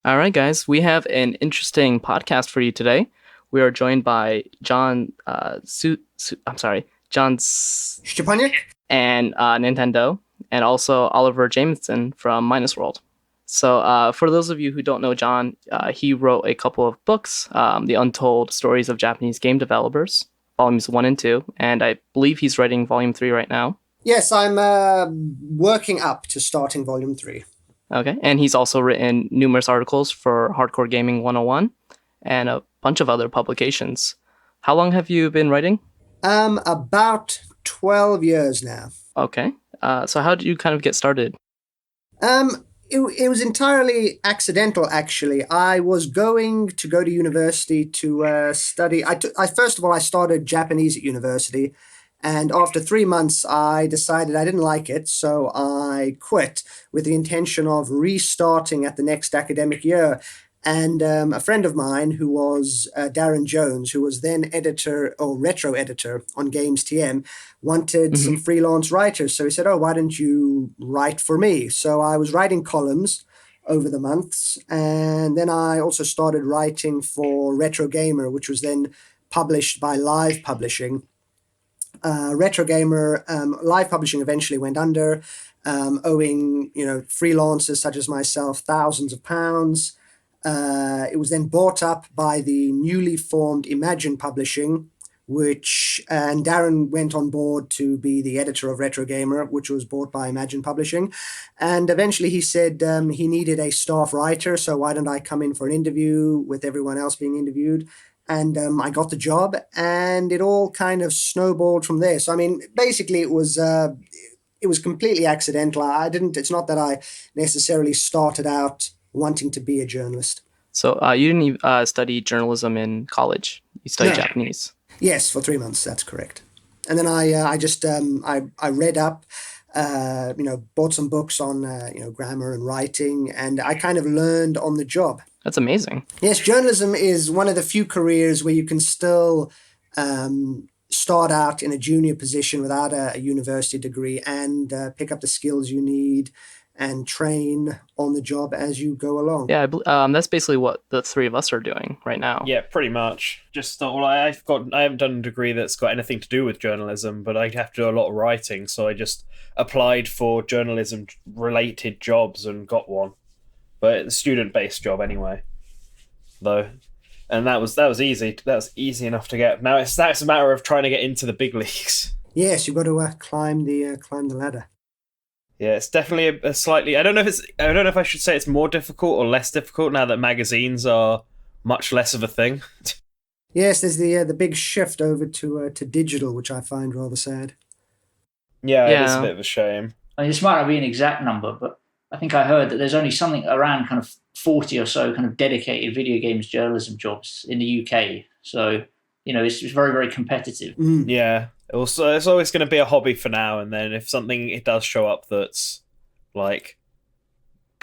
All right, guys, we have an interesting podcast for you today. We are joined by John Szczepaniak? and Nintendo, and also Oliver Jameson from Minus World. So, for those of you who don't know John, he wrote a couple of books, The Untold Stories of Japanese Game Developers, volumes one and two, and I believe he's writing volume three right now. Yes, I'm working up to starting volume three. Okay, and he's also written numerous articles for Hardcore Gaming 101 and a bunch of other publications. How long have you been writing? About 12 years now. Okay, so how did you kind of get started? It was entirely accidental, actually. I was going to go to university to study. First of all, I started Japanese at university. And after 3 months, I decided I didn't like it, so I quit with the intention of restarting at the next academic year. And a friend of mine who was Darren Jones, who was then editor or retro editor on Games TM, wanted some Hmm. freelance writers. So he said, "Oh, why don't you write for me?" So I was writing columns over the months. And then I also started writing for Retro Gamer, which was then published by Live Publishing. Retro Gamer, Live Publishing eventually went under, owing freelancers such as myself thousands of pounds. It was then bought up by the newly formed Imagine Publishing, which and Darren went on board to be the editor of Retro Gamer, which was bought by Imagine Publishing. And eventually he said he needed a staff writer, so why don't I come in for an interview with everyone else being interviewed? And I got the job, and it all kind of snowballed from there. So I mean, basically, it was completely accidental. I didn't. It's not that I necessarily started out wanting to be a journalist. So, you didn't study journalism in college. You studied No. Japanese. Yes, for 3 months. That's correct. And then I just I read up, bought some books on grammar and writing, and I kind of learned on the job. That's amazing. Yes, journalism is one of the few careers where you can still start out in a junior position without a university degree and pick up the skills you need and train on the job as you go along. Yeah, that's basically what the three of us are doing right now. Yeah, pretty much. I haven't done a degree that's got anything to do with journalism, but I have to do a lot of writing, so I just applied for journalism related jobs and got one. But it's a student based job anyway, though. And that was easy. That was easy enough to get. Now that's a matter of trying to get into the big leagues. Yes, you've got to climb the ladder. Yeah, it's definitely a slightly. I don't know if I should say it's more difficult or less difficult now that magazines are much less of a thing. Yes, there's the big shift over to digital, which I find rather sad. Yeah, it is a Yeah, bit of a shame. I mean, this might not be an exact number, but I think I heard that there's only something around kind of 40 or so kind of dedicated video games journalism jobs in the UK. So, it's very, very competitive. Mm. Yeah. Also, it's always going to be a hobby for now, and then if something it does show up that's like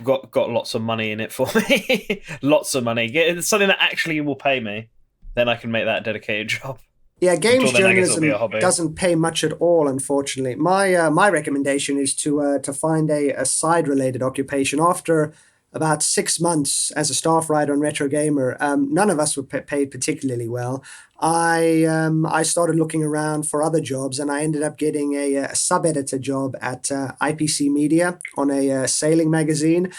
got lots of money in it for me, lots of money, get something that actually will pay me, then I can make that a dedicated job. Yeah, games Until then, I guess it'll be a journalism hobby. doesn't pay much at all, unfortunately. My recommendation is to find a side related occupation. After about 6 months as a staff writer on Retro Gamer, none of us were paid particularly well. I started looking around for other jobs, and I ended up getting a sub editor job at IPC Media on a sailing magazine.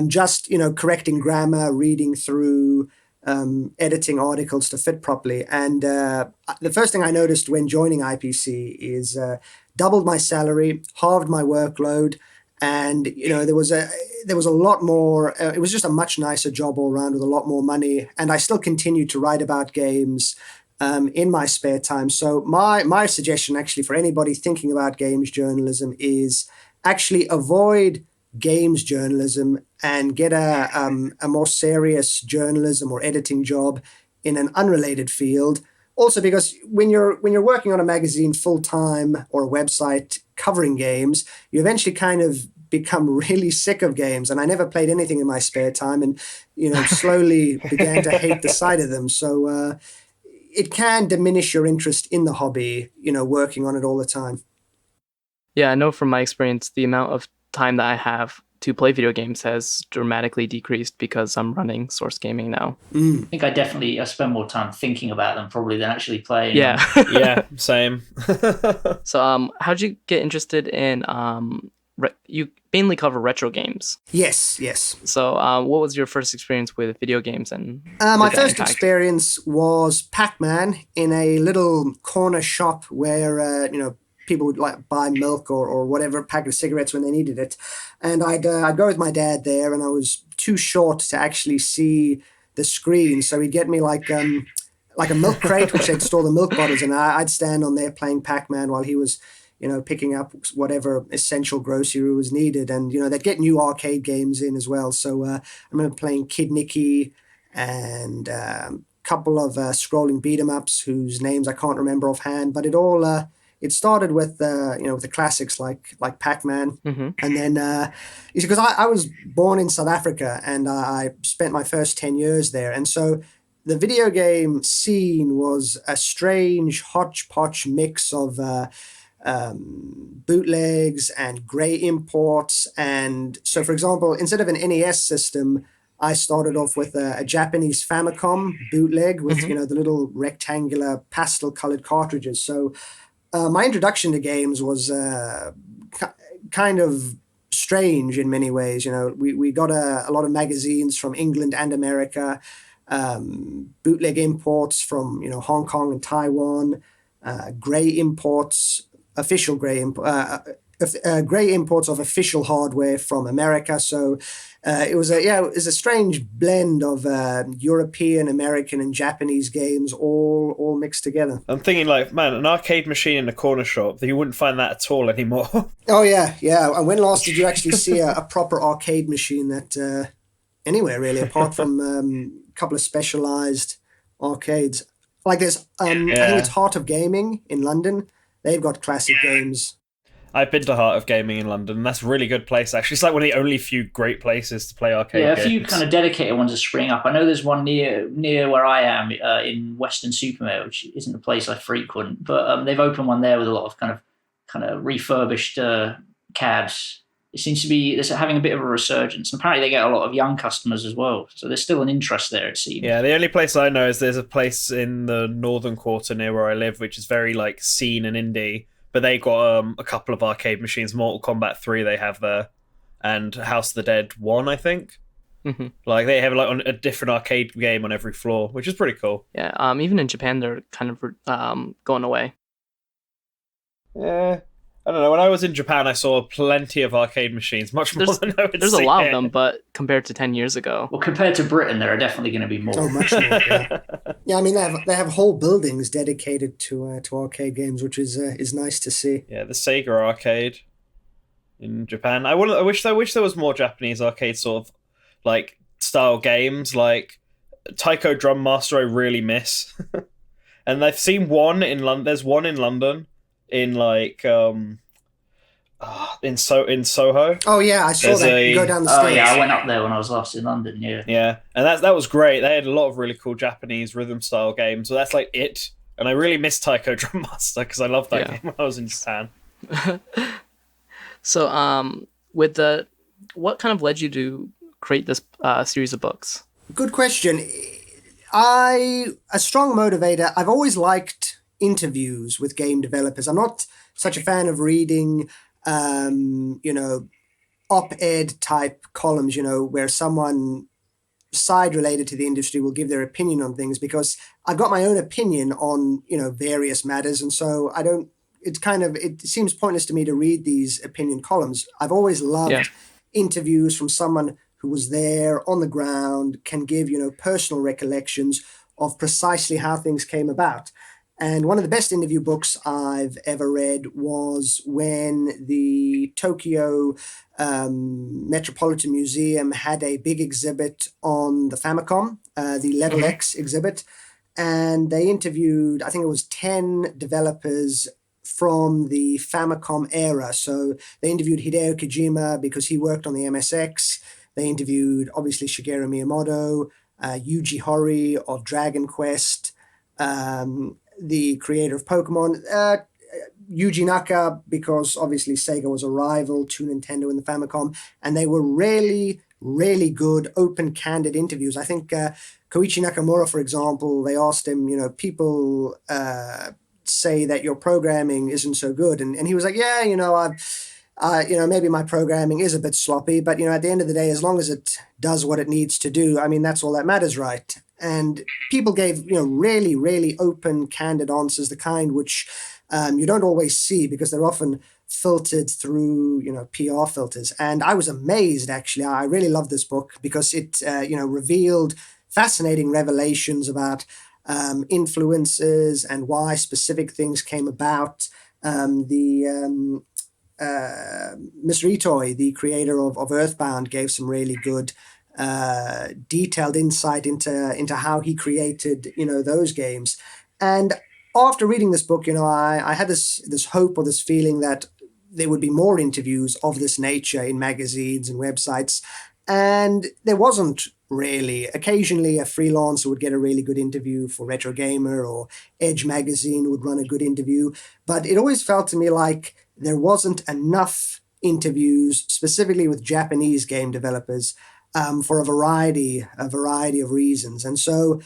Just correcting grammar, reading through editing articles to fit properly. And the first thing I noticed when joining IPC is doubled my salary, halved my workload, and there was a lot more. It was just a much nicer job all around with a lot more money, and I still continued to write about games. In my spare time. So my suggestion actually for anybody thinking about games journalism is actually avoid games journalism and get a more serious journalism or editing job in an unrelated field. Also, because when you're working on a magazine full time or a website covering games, you eventually kind of become really sick of games. And I never played anything in my spare time, and slowly began to hate the sight of them. So it can diminish your interest in the hobby, working on it all the time. yeah, I know from my experience the amount of time that I have to play video games has dramatically decreased because I'm running Source Gaming now. I think I spend more time thinking about them probably than actually playing Yeah. them. Yeah, same. So how'd you get interested in you mainly cover retro games. Yes. So what was your first experience with video games? And My did that first impact? experience was Pac-Man in a little corner shop where people would like buy milk or whatever, packet of cigarettes when they needed it, and I'd go with my dad there, and I was too short to actually see the screen, so he'd get me like a milk crate which they'd store the milk bottles in. I'd stand on there playing Pac-Man while he was picking up whatever essential grocery was needed, and they'd get new arcade games in as well. So I remember playing Kid Nicky and couple of scrolling beat 'em ups whose names I can't remember offhand, but it started with the classics like Pac-Man, and then because I was born in South Africa and I spent my first 10 years there, and so the video game scene was a strange hodgepodge mix of bootlegs and grey imports. And so, for example, instead of an NES system, I started off with a Japanese Famicom bootleg with the little rectangular pastel colored cartridges. So my introduction to games was kind of strange in many ways. We got a lot of magazines from England and America, bootleg imports from Hong Kong and Taiwan, grey imports, official grey imports of official hardware from America. So it was a strange blend of European, American, and Japanese games all mixed together. I'm thinking like, man, an arcade machine in a corner shop, you wouldn't find that at all anymore. Oh yeah. And when last did you actually see a proper arcade machine that anywhere really, apart from a couple of specialized arcades? Like there's, I think it's Heart of Gaming in London. They've got classic games. I've been to Heart of Gaming in London, and that's a really good place, actually. It's like one of the only few great places to play arcade games. Yeah, a few kind of dedicated ones are springing up. I know there's one near where I am in Western Supermare, which isn't a place I frequent, but they've opened one there with a lot of kind of refurbished cabs. It seems to be having a bit of a resurgence. And apparently they get a lot of young customers as well. So there's still an interest there, it seems. Yeah, the only place I know is there's a place in the northern quarter near where I live, which is very like scene and indie. But they got a couple of arcade machines. Mortal Kombat 3 they have there. And House of the Dead 1, I think. Mm-hmm. Like they have like a different arcade game on every floor, which is pretty cool. Yeah, even in Japan they're kind of going away. Yeah. I don't know. When I was in Japan, I saw plenty of arcade machines, much more than I would There's see a lot here. of them, but compared to 10 years ago. Well, compared to Britain, there are definitely going to be more. Oh, much more. Yeah, I mean they have whole buildings dedicated to arcade games, which is nice to see. Yeah, the Sega arcade in Japan. I wish there was more Japanese arcade sort of like style games, like Taiko Drum Master. I really miss, and I've seen one in London. There's one in London. In like in Soho. Oh yeah, I saw that. You go down the stairs. Oh yeah, I went up there when I was last in London. Yeah, and that was great. They had a lot of really cool Japanese rhythm style games. So that's like it. And I really miss Taiko Drum Master because I loved that game when I was in Japan. So what kind of led you to create this series of books? Good question. A strong motivator. I've always liked interviews with game developers. I'm not such a fan of reading, op-ed type columns, where someone side related to the industry will give their opinion on things, because I've got my own opinion on, various matters. And so it seems pointless to me to read these opinion columns. I've always loved interviews from someone who was there on the ground, can give, personal recollections of precisely how things came about. And one of the best interview books I've ever read was when the Tokyo Metropolitan Museum had a big exhibit on the Famicom, the Level X exhibit. And they interviewed, I think it was 10 developers from the Famicom era. So they interviewed Hideo Kojima because he worked on the MSX. They interviewed, obviously, Shigeru Miyamoto, Yuji Horii of Dragon Quest, the creator of Pokemon, Yuji Naka, because obviously Sega was a rival to Nintendo in the Famicom, and they were really, really good, open, candid interviews. I think Koichi Nakamura, for example, they asked him, people say that your programming isn't so good. And he was like, yeah, maybe my programming is a bit sloppy, but, at the end of the day, as long as it does what it needs to do, I mean, that's all that matters, right? And people gave, really, really open, candid answers, the kind which you don't always see because they're often filtered through, PR filters. And I was amazed, actually. I really loved this book because it, revealed fascinating revelations about influences and why specific things came about. Mr. Itoi, the creator of Earthbound, gave some really good detailed insight into how he created those games. And after reading this book, I had this hope or this feeling that there would be more interviews of this nature in magazines and websites, and there wasn't really. Occasionally a freelancer would get a really good interview for Retro Gamer, or Edge magazine would run a good interview, but it always felt to me like there wasn't enough interviews specifically with Japanese game developers for a variety of reasons. And so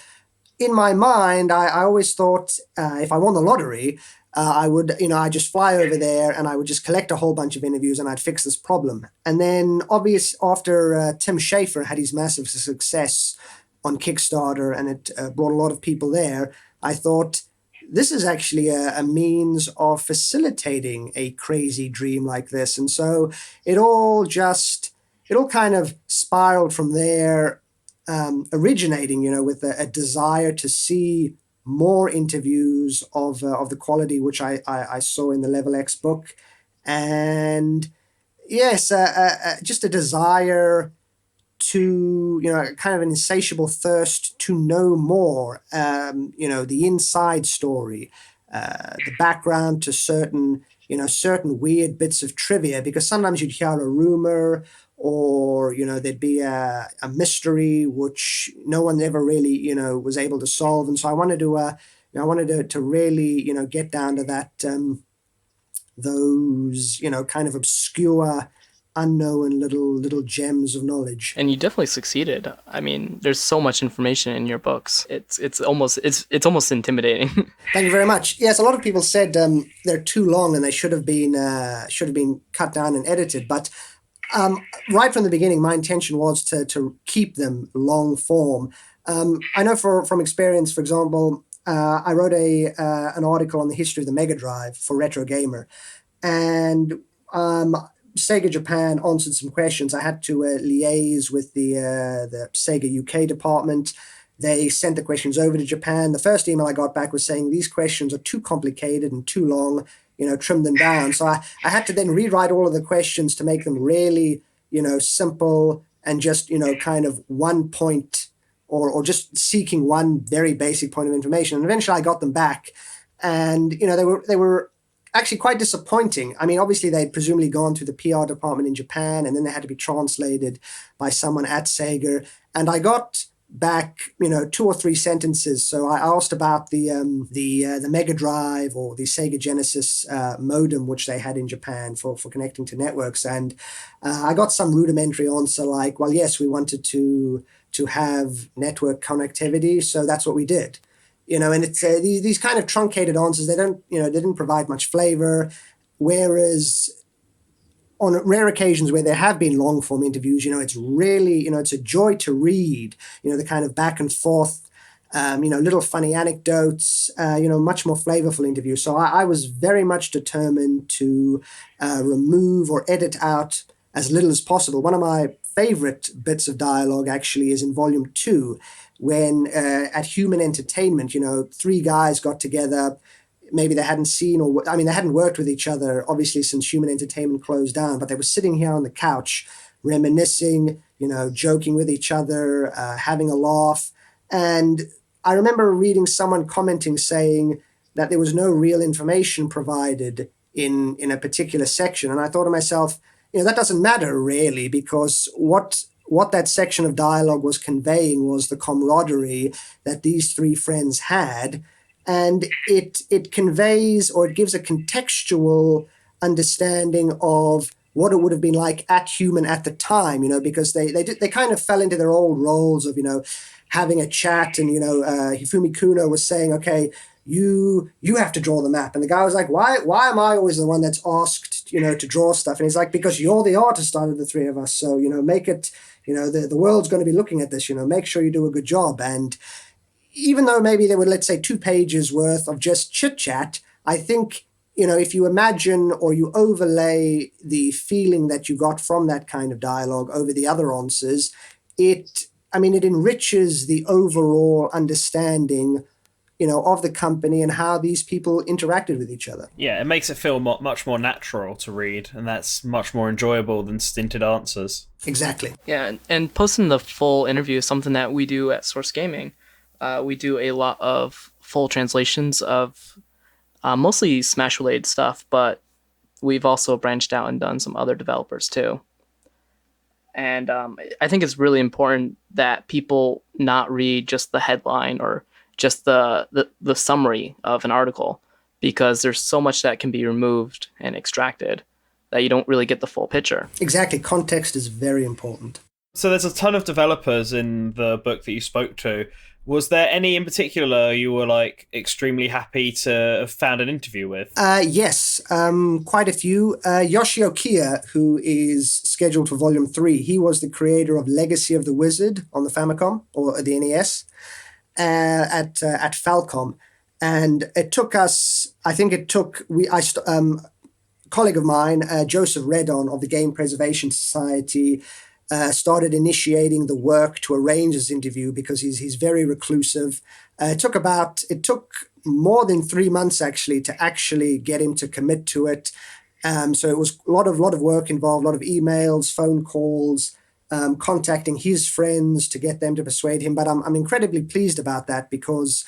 in my mind, I always thought if I won the lottery, I would, I'd just fly over there and I would just collect a whole bunch of interviews and I'd fix this problem. And then after Tim Schafer had his massive success on Kickstarter and it brought a lot of people there, I thought this is actually a means of facilitating a crazy dream like this. And so it all kind of spiraled from there, originating, with a desire to see more interviews of the quality which I saw in the Level X book. And yes, just a desire to, kind of an insatiable thirst to know more, the inside story, the background to certain weird bits of trivia, because sometimes you'd hear a rumor or, there'd be a mystery which no one ever really, was able to solve. And so I wanted to really, get down to that, those, kind of obscure, unknown little gems of knowledge. And you definitely succeeded. I mean, there's so much information in your books. It's almost intimidating. Thank you very much. Yes, a lot of people said they're too long and they should have been cut down and edited. But right from the beginning, my intention was to keep them long form. I know from experience, for example, I wrote an article on the history of the Mega Drive for Retro Gamer, and Sega Japan answered some questions. I had to liaise with the Sega UK department. They sent the questions over to Japan. The first email I got back was saying these questions are too complicated and too long, trim them down. So I had to then rewrite all of the questions to make them really, simple and just, kind of one point or just seeking one very basic point of information. And eventually I got them back, and, they were actually quite disappointing. I mean, obviously they'd presumably gone through the PR department in Japan, and then they had to be translated by someone at Sega. And I got back, 2 or 3 sentences. So I asked about the Mega Drive or the Sega Genesis modem, which they had in Japan for connecting to networks. And I got some rudimentary answer like, well, yes, we wanted to have network connectivity, so that's what we did. And it's these kind of truncated answers. They didn't provide much flavor. Whereas on rare occasions where there have been long form interviews, it's really, it's a joy to read, the kind of back and forth, little funny anecdotes, much more flavorful interviews. So I was very much determined to remove or edit out as little as possible. One of my favorite bits of dialogue actually is in volume 2, when at Human Entertainment, 3 guys got together. Maybe they hadn't they hadn't worked with each other, obviously, since Human Entertainment closed down, but they were sitting here on the couch, reminiscing, joking with each other, having a laugh. And I remember reading someone commenting saying that there was no real information provided in a particular section. And I thought to myself, that doesn't matter really, because what that section of dialogue was conveying was the camaraderie that these 3 friends had. and it conveys, or it gives a contextual understanding of what it would have been like at Human at the time, because they kind of fell into their old roles of, having a chat, and, Hifumi Kuno was saying, okay, you have to draw the map. And the guy was like, why am I always the one that's asked, to draw stuff? And he's like, because you're the artist out of the three of us. So, make it, the world's going to be looking at this, make sure you do a good job. And even though maybe there were, let's say, 2 pages worth of just chit chat, I think, if you imagine or you overlay the feeling that you got from that kind of dialogue over the other answers, it enriches the overall understanding, of the company and how these people interacted with each other. Yeah, it makes it feel much more natural to read, and that's much more enjoyable than stinted answers. Exactly. Yeah, and posting the full interview is something that we do at Source Gaming. We do a lot of full translations of mostly Smash-related stuff, but we've also branched out and done some other developers too. And I think it's really important that people not read just the headline or just the summary of an article, because there's so much that can be removed and extracted that you don't really get the full picture. Exactly. Context is very important. So there's a ton of developers in the book that you spoke to. Was there any in particular you were extremely happy to have found an interview with? Yes, quite a few. Yoshio Kaki, who is scheduled for Volume 3, he was the creator of Legacy of the Wizard on the Famicom, or the NES, at Falcom. And it took us, a colleague of mine, Joseph Redon of the Game Preservation Society, started initiating the work to arrange this interview because he's very reclusive. It took more than 3 months actually to actually get him to commit to it. So it was a lot of work involved, a lot of emails, phone calls, contacting his friends to get them to persuade him. But I'm incredibly pleased about that because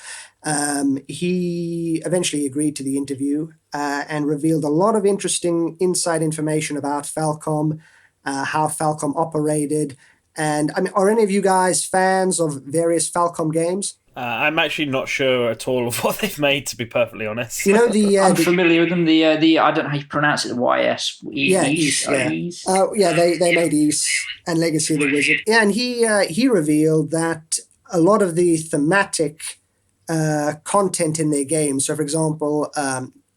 he eventually agreed to the interview and revealed a lot of interesting inside information about Falcom, how Falcom operated. And are any of you guys fans of various Falcom games? I'm actually not sure at all of what they've made, to be perfectly honest. I'm familiar with them. The I don't know how you pronounce it. The YS. Ys. They made Ys and Legacy of the Wizard. Yeah, and he revealed that a lot of the thematic content in their games. So, for example,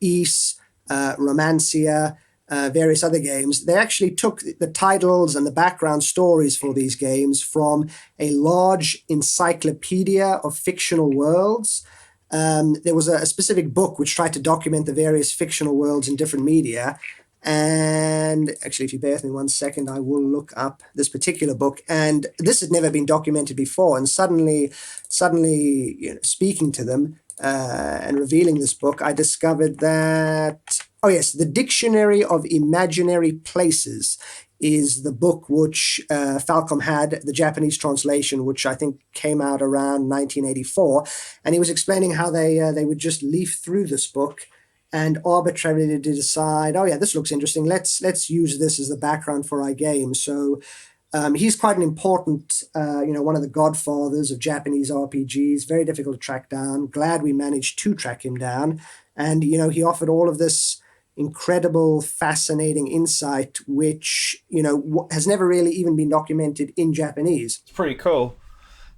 Ys, Romancia, various other games, they actually took the titles and the background stories for these games from a large encyclopedia of fictional worlds. There was a specific book which tried to document the various fictional worlds in different media. And actually, if you bear with me 1 second, I will look up this particular book. And this had never been documented before. And suddenly, speaking to them and revealing this book, I discovered that, the Dictionary of Imaginary Places is the book which Falcom had, the Japanese translation, which I think came out around 1984. And he was explaining how they would just leaf through this book and arbitrarily decide, this looks interesting. Let's use this as the background for our game. So he's quite an important, one of the godfathers of Japanese RPGs. Very difficult to track down. Glad we managed to track him down. And, he offered all of this incredible, fascinating insight, which, has never really even been documented in Japanese. It's pretty cool.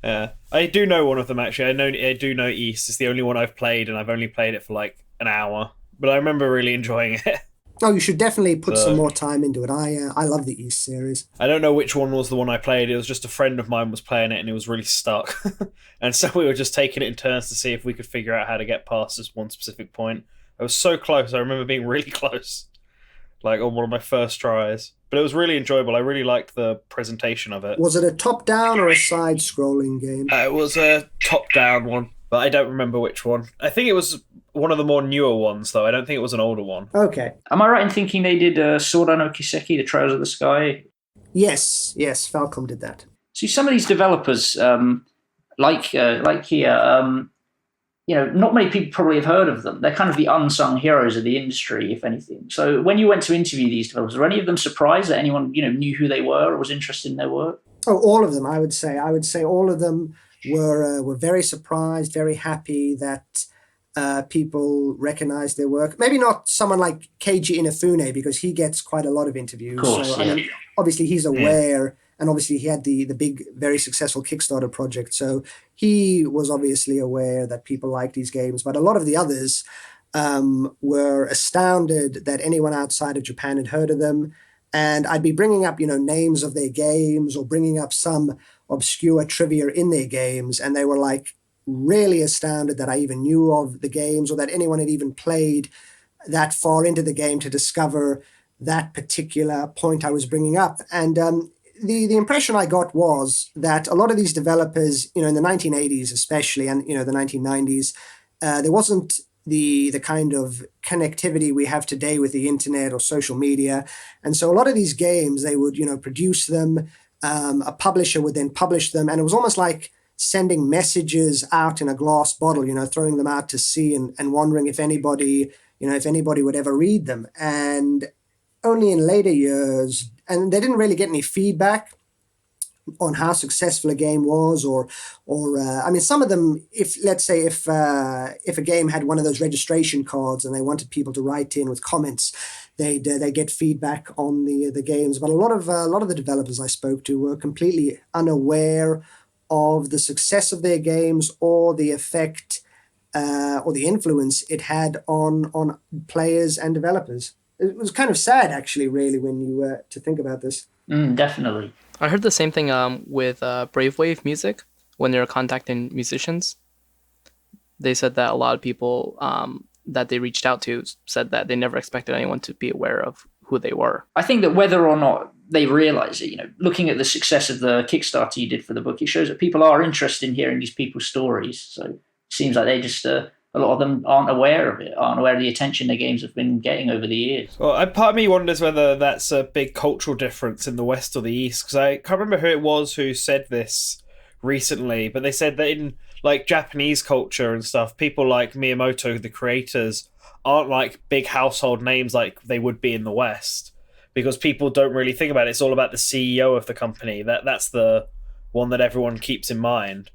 Yeah. I do know one of them, actually. I do know East. It's the only one I've played, and I've only played it for an hour. But I remember really enjoying it. Oh, you should definitely put some more time into it. I love the East series. I don't know which one was the one I played. It was just a friend of mine was playing it, and it was really stuck. And so we were just taking it in turns to see if we could figure out how to get past this one specific point. I was so close. I remember being really close, on one of my first tries. But it was really enjoyable. I really liked the presentation of it. Was it a top-down or a side-scrolling game? It was a top-down one, but I don't remember which one. I think it was one of the more newer ones, though. I don't think it was an older one. Okay. Am I right in thinking they did Sword no Kiseki, The Trails of the Sky? Yes, Falcom did that. See, some of these developers, like here, not many people probably have heard of them. They're kind of the unsung heroes of the industry, if anything. So when you went to interview these developers, were any of them surprised that anyone, knew who they were or was interested in their work? Oh, all of them, I would say. I would say all of them were very surprised, very happy that people recognize their work. Maybe not someone like Keiji Inafune, because he gets quite a lot of interviews. Of course, so, I mean, obviously he's aware, and obviously he had the big, very successful Kickstarter project. So he was obviously aware that people like these games. But a lot of the others were astounded that anyone outside of Japan had heard of them. And I'd be bringing up, names of their games or bringing up some obscure trivia in their games. And they were like, really astounded that I even knew of the games or that anyone had even played that far into the game to discover that particular point I was bringing up. And the impression I got was that a lot of these developers, in the 1980s especially, and the 1990s, there wasn't the kind of connectivity we have today with the internet or social media. And so a lot of these games, they would produce them, a publisher would then publish them, and it was almost like sending messages out in a glass bottle, throwing them out to sea and wondering if anybody would ever read them. And only in later years, and they didn't really get any feedback on how successful a game was, or I mean, some of them, if a game had one of those registration cards and they wanted people to write in with comments, they get feedback on the games. But a lot of the developers I spoke to were completely unaware of the success of their games or the effect or the influence it had on players and developers. It was kind of sad, actually, really, when you to think about this. Definitely. I heard the same thing with Brave Wave Music when they were contacting musicians. They said that a lot of people that they reached out to said that they never expected anyone to be aware of who they were. I think that whether or not they realize it, looking at the success of the Kickstarter you did for the book, it shows that people are interested in hearing these people's stories. So it seems like they just, a lot of them aren't aware of it, aren't aware of the attention their games have been getting over the years. Well, part of me wonders whether that's a big cultural difference in the West or the East, because I can't remember who it was who said this recently, but they said that in like Japanese culture and stuff, people like Miyamoto, the creators, aren't like big household names like they would be in the West, because people don't really think about it. It's all about the CEO of the company. That's the one that everyone keeps in mind.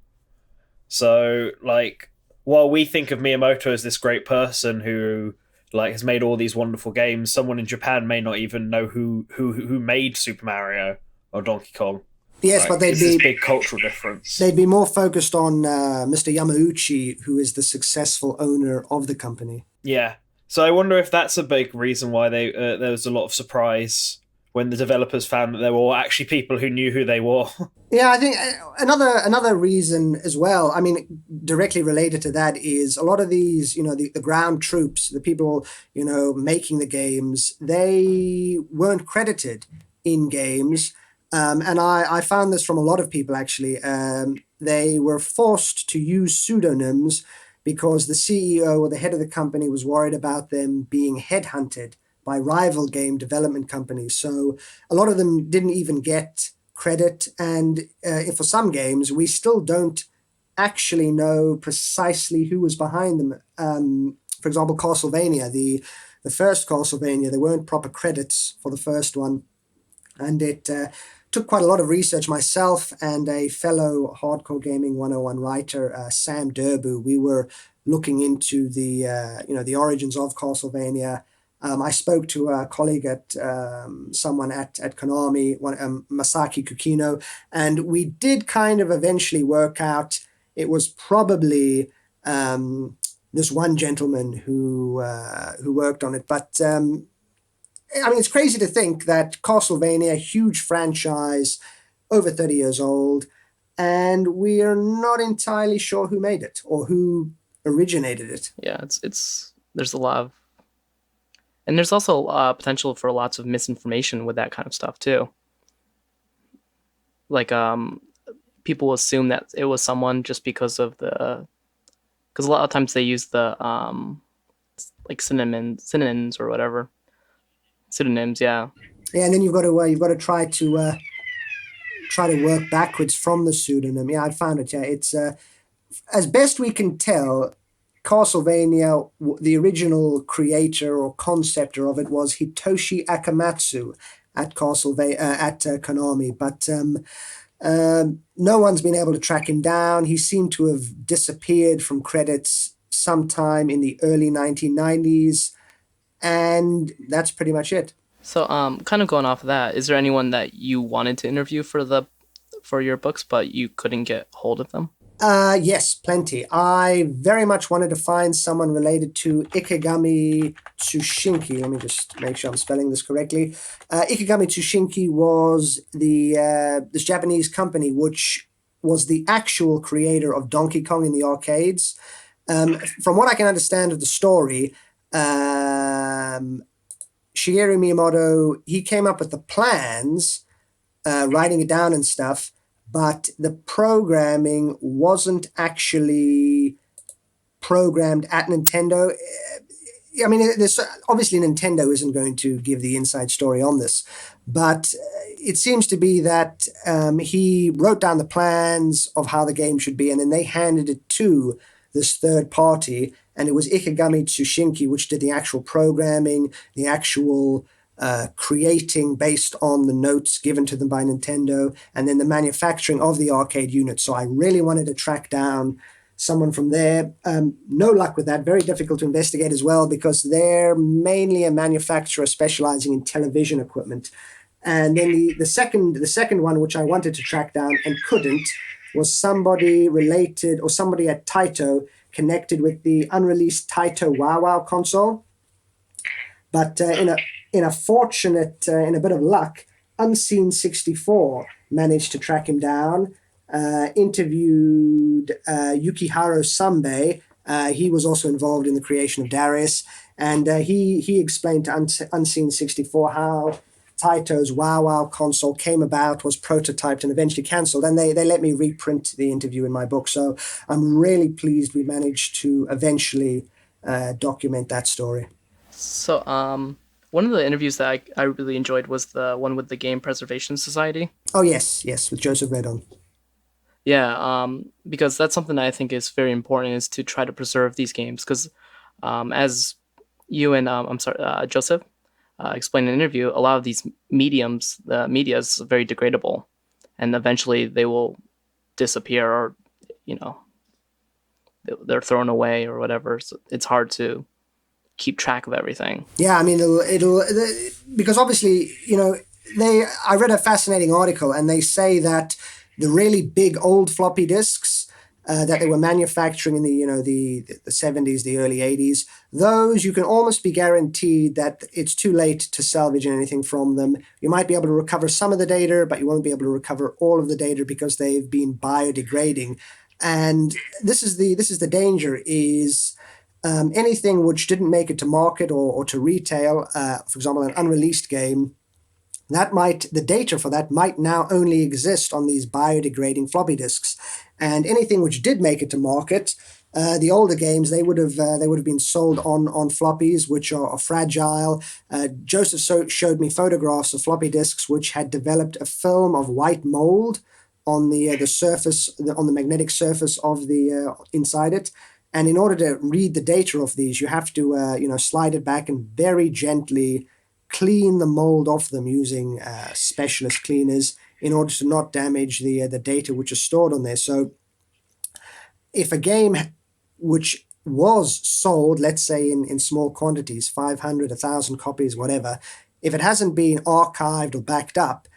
So, like, while we think of Miyamoto as this great person who like has made all these wonderful games, someone in Japan may not even know who made Super Mario or Donkey Kong. Yes, Like, but they'd it's be this big cultural difference. They'd be more focused on Mr. Yamauchi, who is the successful owner of the company. Yeah. So I wonder if that's a big reason why there was a lot of surprise when the developers found that there were actually people who knew who they were. Yeah, I think another reason as well, I mean, directly related to that, is a lot of these, the ground troops, the people, making the games, they weren't credited in games. And I found this from a lot of people, actually. They were forced to use pseudonyms because the CEO or the head of the company was worried about them being headhunted by rival game development companies. So a lot of them didn't even get credit. And for some games, we still don't actually know precisely who was behind them. For example, Castlevania, the first Castlevania, there weren't proper credits for the first one. And it took quite a lot of research. Myself and a fellow Hardcore Gaming 101 writer, Sam Durbu, we were looking into the origins of Castlevania. I spoke to a colleague at someone at Konami, Masaki Kukino, and we did kind of eventually work out it was probably this one gentleman who worked on it. But I mean, it's crazy to think that Castlevania, a huge franchise, over 30 years old, and we are not entirely sure who made it or who originated it. Yeah, it's there's a lot of, and there's also potential for lots of misinformation with that kind of stuff too. Like people assume that it was someone just because of because a lot of times they use the like synonyms or whatever. Pseudonyms, yeah. Yeah, and then you've got to try to work backwards from the pseudonym. Yeah, I found it. Yeah, it's as best we can tell, Castlevania, the original creator or conceptor of it was Hitoshi Akamatsu at Konami, but no one's been able to track him down. He seemed to have disappeared from credits sometime in the early 1990s, and that's pretty much it. So, kind of going off of that, is there anyone that you wanted to interview for your books, but you couldn't get hold of them? Yes, plenty. I very much wanted to find someone related to Ikegami Tsushinki. Let me just make sure I'm spelling this correctly. Ikegami Tsushinki was this Japanese company which was the actual creator of Donkey Kong in the arcades. From what I can understand of the story, Shigeru Miyamoto, he came up with the plans, writing it down and stuff, but the programming wasn't actually programmed at Nintendo. I mean, obviously Nintendo isn't going to give the inside story on this, but it seems to be that he wrote down the plans of how the game should be, and then they handed it to this third party, and it was Ikegami Tsushinki which did the actual programming, the actual creating based on the notes given to them by Nintendo, and then the manufacturing of the arcade unit. So I really wanted to track down someone from there. No luck with that. Very difficult to investigate as well, because they're mainly a manufacturer specializing in television equipment. And then the second one, which I wanted to track down and couldn't, was somebody related, or somebody at Taito connected with the unreleased Taito WoW console. But in a bit of luck, Unseen64 managed to track him down, interviewed Yukihiro Sambe. He was also involved in the creation of Darius, and he explained to Unseen64 how Taito's WoW console came about, was prototyped, and eventually cancelled. And they let me reprint the interview in my book. So I'm really pleased we managed to eventually document that story. So, one of the interviews that I really enjoyed was the one with the Game Preservation Society. Oh, yes, with Joseph Redon. Yeah, because that's something that I think is very important, is to try to preserve these games. Because as you and Joseph explained in an interview, a lot of these mediums, the media is very degradable, and eventually they will disappear, or they're thrown away or whatever. So it's hard to keep track of everything. Yeah, I mean, it'll because obviously, I read a fascinating article, and they say that the really big old floppy disks that they were manufacturing in the 70s, the early 80s, those you can almost be guaranteed that it's too late to salvage anything from them. You might be able to recover some of the data, but you won't be able to recover all of the data because they've been biodegrading. And this is the danger, is anything which didn't make it to market or to retail, for example, an unreleased game, the data for that might now only exist on these biodegrading floppy disks. And anything which did make it to market, the older games, they would have been sold on floppies, which are fragile. Joseph showed me photographs of floppy disks which had developed a film of white mold on the surface, on the magnetic surface of the inside it. And in order to read the data of these, you have to slide it back and very gently clean the mold off them using specialist cleaners in order to not damage the data which is stored on there. So if a game which was sold, let's say in small quantities, 500, 1,000 copies, whatever, if it hasn't been archived or backed up,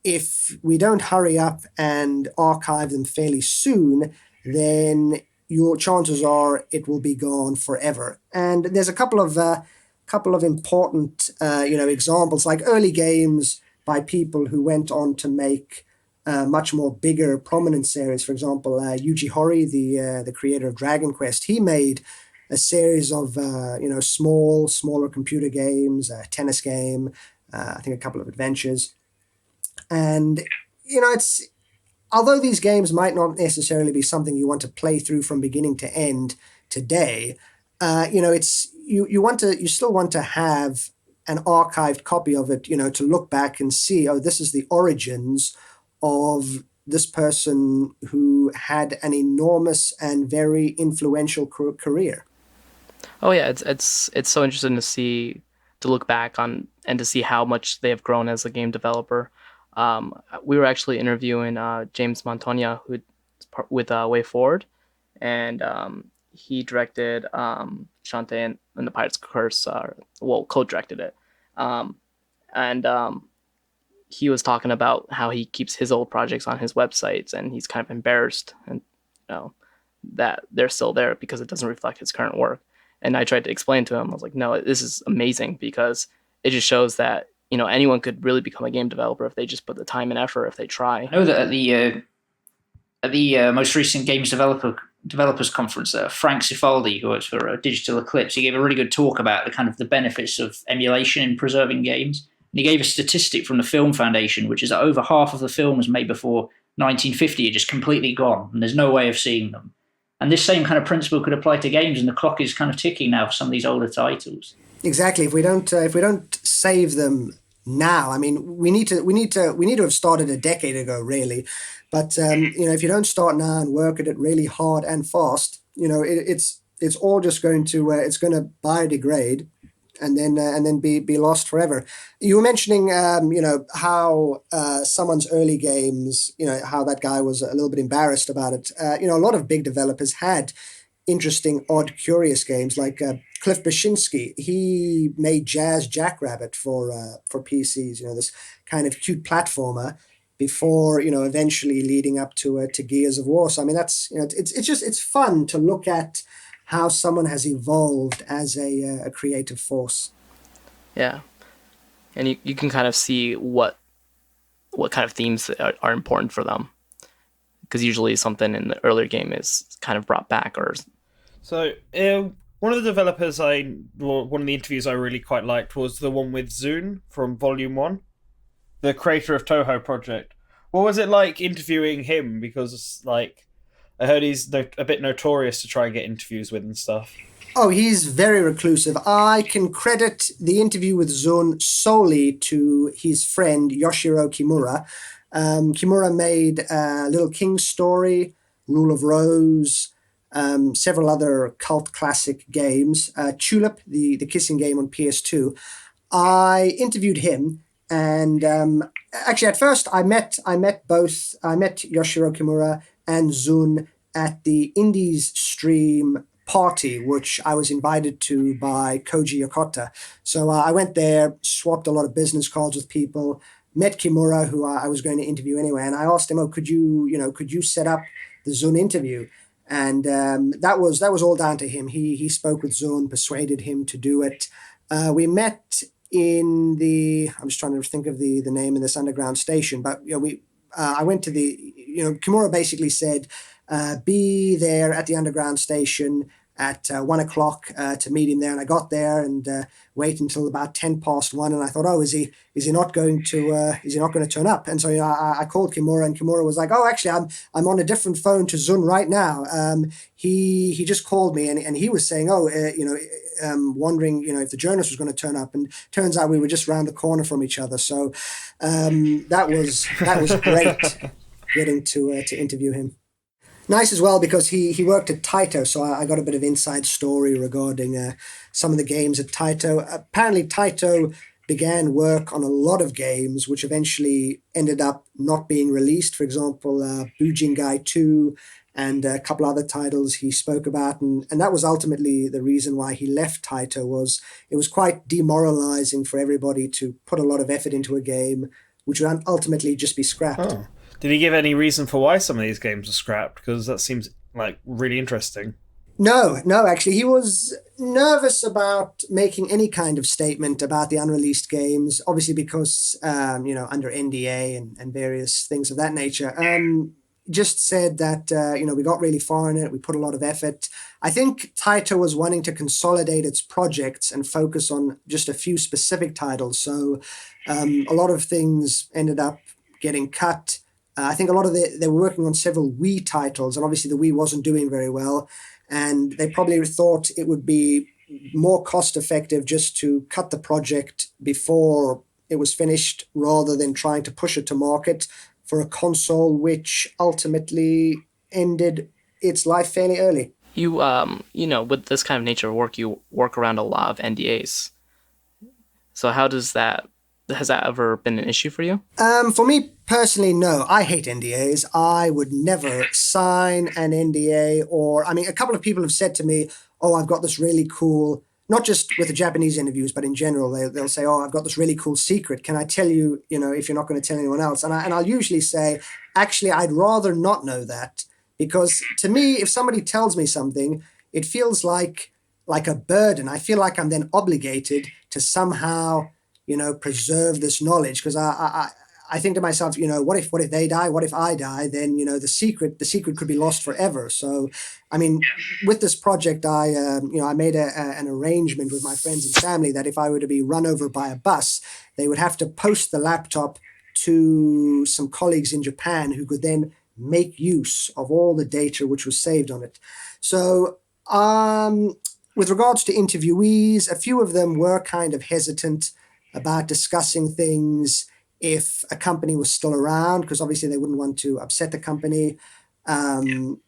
if we don't hurry up and archive them fairly soon, then your chances are it will be gone forever. And there's a couple of important examples, like early games by people who went on to make much more bigger, prominent series. For example, Yuji Horii, the creator of Dragon Quest, he made a series of smaller computer games, a tennis game, I think a couple of adventures, and it's. Although these games might not necessarily be something you want to play through from beginning to end today, it's you still want to have an archived copy of it, to look back and see, oh, this is the origins of this person who had an enormous and very influential career. Oh yeah, it's so interesting to look back on and to see how much they have grown as a game developer. We were actually interviewing James Montoya, who with Way Forward, and he directed Shantae and the Pirate's Curse. Co-directed it, and he was talking about how he keeps his old projects on his websites, and he's kind of embarrassed, and that they're still there because it doesn't reflect his current work. And I tried to explain to him, I was like, no, this is amazing because it just shows that anyone could really become a game developer if they just put the time and effort, if they try. I know that at the most recent games developers conference, Frank Cifaldi, who works for Digital Eclipse, he gave a really good talk about the kind of the benefits of emulation in preserving games. And he gave a statistic from the Film Foundation, which is that over half of the films made before 1950 are just completely gone, and there's no way of seeing them. And this same kind of principle could apply to games, and the clock is kind of ticking now for some of these older titles. Exactly. If we don't save them now, I mean, we need to have started a decade ago, really. But if you don't start now and work at it really hard and fast, it's all just going to it's going to biodegrade, and then be lost forever. You were mentioning how someone's early games, how that guy was a little bit embarrassed about it. A lot of big developers had interesting, odd, curious games like Cliff Bashinsky. He made Jazz Jackrabbit for PCs. This kind of cute platformer before eventually leading up to Gears of War. So I mean that's it's fun to look at how someone has evolved as a creative force. Yeah, and you can kind of see what kind of themes are important for them, because usually something in the earlier game is kind of brought back. Or so one of the developers one of the interviews I really quite liked was the one with Zune from Volume 1, the creator of Toho Project. What was it like interviewing him? Because I heard he's a bit notorious to try and get interviews with and stuff. Oh, he's very reclusive. I can credit the interview with Zune solely to his friend Yoshiro Kimura. Kimura made Little King's Story, Rule of Rose, several other cult classic games. Tulip, the kissing game on PS2. I interviewed him, and actually at first I met Yoshiro Kimura and Zune at the Indies stream party, which I was invited to by Koji Yokota. So I went there, swapped a lot of business cards with people, met Kimura, who I was going to interview anyway, and I asked him, "Oh, could you set up the Zune interview?" And that was all down to him. He spoke with Zune, persuaded him to do it. We met in I'm just trying to think of the name of this underground station, but I went to Kimura basically said, be there at the underground station at 1 o'clock to meet him there. And I got there and wait until about 10 past 1. And I thought, oh, is he not going to turn up? And so I called Kimura, and Kimura was like, oh, actually, I'm on a different phone to Zune right now. He just called me, and he was saying, wondering, if the journalist was going to turn up. And turns out we were just around the corner from each other. So that was great getting to interview him. Nice as well because he worked at Taito, so I got a bit of inside story regarding some of the games at Taito. Apparently, Taito began work on a lot of games which eventually ended up not being released. For example, Bujingai 2 and a couple other titles he spoke about, and that was ultimately the reason why he left Taito. Was it was quite demoralizing for everybody to put a lot of effort into a game which would ultimately just be scrapped. Oh. Did he give any reason for why some of these games were scrapped? Because that seems really interesting. No, actually, he was nervous about making any kind of statement about the unreleased games, obviously because, under NDA and various things of that nature. Just said that, we got really far in it, we put a lot of effort. I think Taito was wanting to consolidate its projects and focus on just a few specific titles. So a lot of things ended up getting cut. I think a lot of they were working on several Wii titles, and obviously the Wii wasn't doing very well. And they probably thought it would be more cost effective just to cut the project before it was finished rather than trying to push it to market for a console which ultimately ended its life fairly early. You, with this kind of nature of work, you work around a lot of NDAs. So how does that Has that ever been an issue for you? For me personally, no. I hate NDAs. I would never sign an NDA a couple of people have said to me, oh, I've got this really cool, not just with the Japanese interviews, but in general, they'll say, oh, I've got this really cool secret. Can I tell you, if you're not going to tell anyone else? And I'll usually say, actually, I'd rather not know that, because to me, if somebody tells me something, it feels like a burden. I feel like I'm then obligated to somehow preserve this knowledge, because I think to myself, what if they die? What if I die? Then the secret could be lost forever. So, I mean, with this project, I made an arrangement with my friends and family that if I were to be run over by a bus, they would have to post the laptop to some colleagues in Japan who could then make use of all the data which was saved on it. So, with regards to interviewees, a few of them were kind of hesitant about discussing things if a company was still around, because obviously they wouldn't want to upset the company. And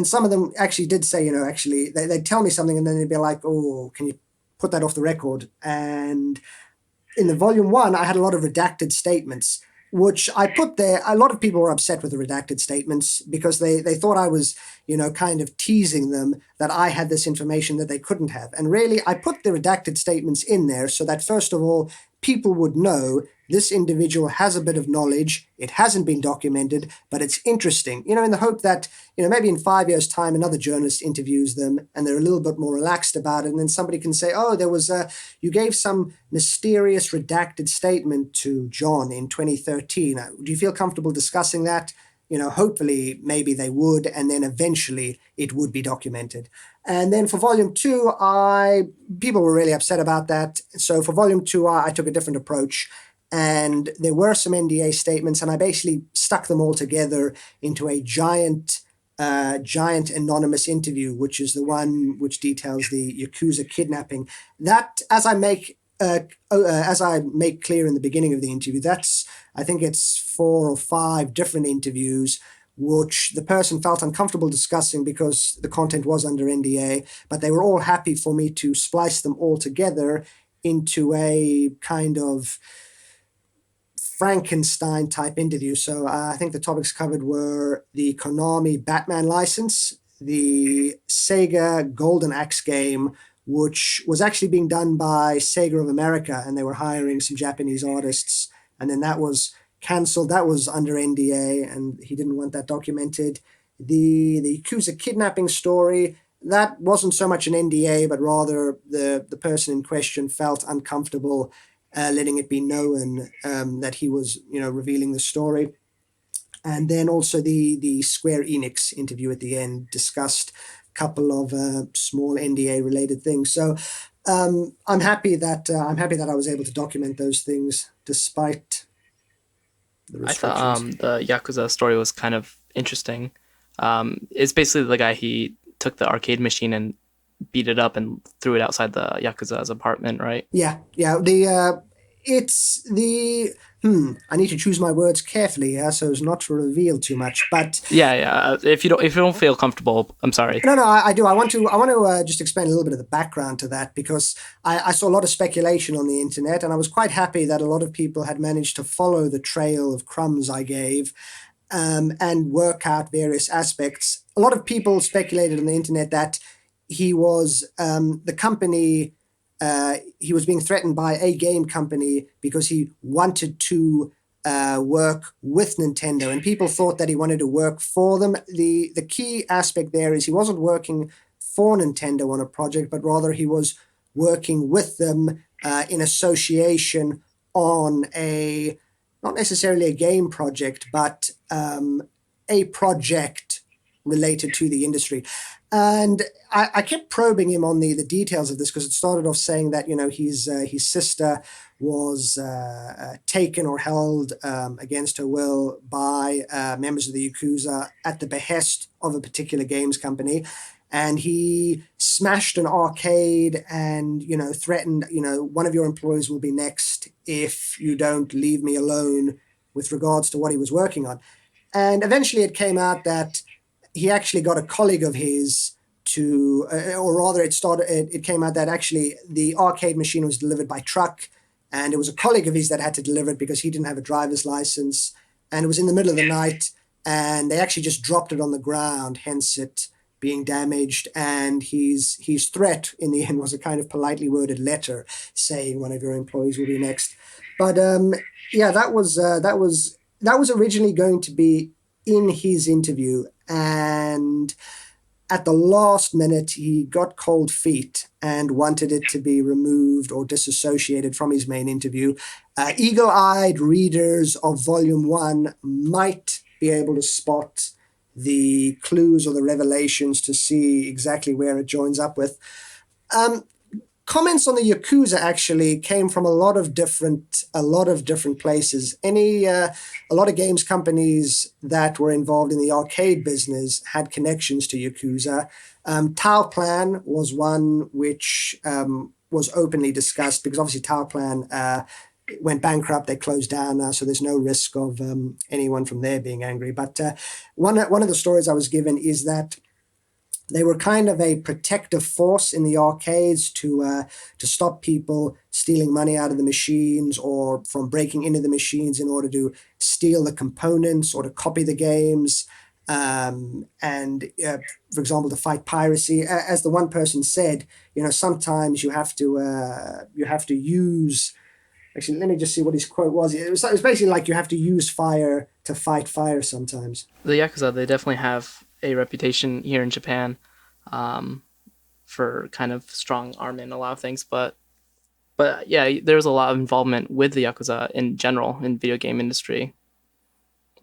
some of them actually did say, they'd tell me something and then they'd be like, oh, can you put that off the record? And in the volume 1, I had a lot of redacted statements, which I put there. A lot of people were upset with the redacted statements because they thought I was, kind of teasing them that I had this information that they couldn't have. And really, I put the redacted statements in there so that, first of all, people would know this individual has a bit of knowledge. It hasn't been documented, but it's interesting, in the hope that, maybe in 5 years' time, another journalist interviews them and they're a little bit more relaxed about it. And then somebody can say, oh, you gave some mysterious redacted statement to John in 2013. Do you feel comfortable discussing that? Hopefully maybe they would, and then eventually it would be documented. And then for volume 2, people were really upset about that. So for volume 2, I took a different approach. And there were some NDA statements, and I basically stuck them all together into a giant anonymous interview, which is the one which details the Yakuza kidnapping. That, as I make clear in the beginning of the interview, I think it's 4 or 5 different interviews which the person felt uncomfortable discussing because the content was under NDA, but they were all happy for me to splice them all together into a kind of Frankenstein type interview. So I think the topics covered were the Konami Batman license, the Sega Golden Axe game, which was actually being done by Sega of America, and they were hiring some Japanese artists, and then that was cancelled. That was under NDA, and he didn't want that documented. The Yakuza kidnapping story, that wasn't so much an NDA, but rather the person in question felt uncomfortable letting it be known that he was, revealing the story. And then also the Square Enix interview at the end discussed a couple of small NDA related things. So I'm happy that I was able to document those things despite the restrictions. I thought the Yakuza story was kind of interesting. It's basically the guy, he took the arcade machine and beat it up and threw it outside the Yakuza's apartment, right? Yeah. I need to choose my words carefully here so as not to reveal too much. But yeah. If you don't feel comfortable, I'm sorry. No, I do. I want to just explain a little bit of the background to that, because I saw a lot of speculation on the internet, and I was quite happy that a lot of people had managed to follow the trail of crumbs I gave and work out various aspects. A lot of people speculated on the internet that he was the company. He was being threatened by a game company because he wanted to work with Nintendo, and people thought that he wanted to work for them. The key aspect there is he wasn't working for Nintendo on a project, but rather he was working with them in association on not necessarily a game project, but a project related to the industry. And I kept probing him on the details of this, because it started off saying that, his sister was taken or held against her will by members of the Yakuza at the behest of a particular games company. And he smashed an arcade and, threatened, one of your employees will be next if you don't leave me alone with regards to what he was working on. And eventually it came out that he actually got a colleague of his to, or rather it came out that actually the arcade machine was delivered by truck, and it was a colleague of his that had to deliver it because he didn't have a driver's license, and it was in the middle of the night, and they actually just dropped it on the ground, hence it being damaged. And his threat in the end was a kind of politely worded letter saying one of your employees will be next. But yeah, that was originally going to be in his interview, and at the last minute he got cold feet and wanted it to be removed or disassociated from his main interview. Eagle-eyed readers of Volume 1 might be able to spot the clues or the revelations to see exactly where it joins up with. Comments on the Yakuza actually came from a lot of different places. A lot of games companies that were involved in the arcade business had connections to Yakuza. Tau Plan was one which was openly discussed, because obviously Tau Plan went bankrupt, they closed down now, so there's no risk of anyone from there being angry. But one of the stories I was given is that they were kind of a protective force in the arcades to stop people stealing money out of the machines or from breaking into the machines in order to steal the components or to copy the games, and for example, to fight piracy. As the one person said, sometimes you have to use. Actually, let me just see what his quote was. It was basically like you have to use fire to fight fire sometimes. The Yakuza, they definitely have a reputation here in Japan for kind of strong arm in a lot of things. But yeah, there's a lot of involvement with the Yakuza in general in video game industry,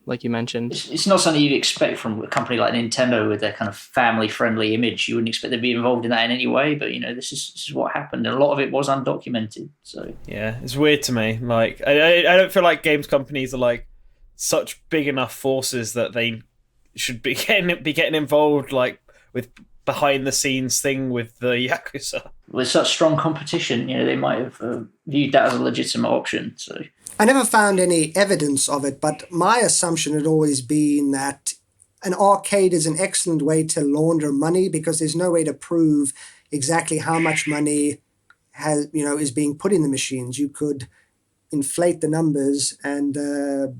like you mentioned. It's not something you'd expect from a company like Nintendo with their kind of family-friendly image. You wouldn't expect them to be involved in that in any way, but this is what happened, and a lot of it was undocumented. So yeah, it's weird to me. Like I don't feel like games companies are like such big enough forces that they should be getting involved like with behind the scenes thing with the Yakuza. With such strong competition, they might have viewed that as a legitimate option. So I never found any evidence of it, but my assumption had always been that an arcade is an excellent way to launder money, because there's no way to prove exactly how much money is being put in the machines. You could inflate the numbers and to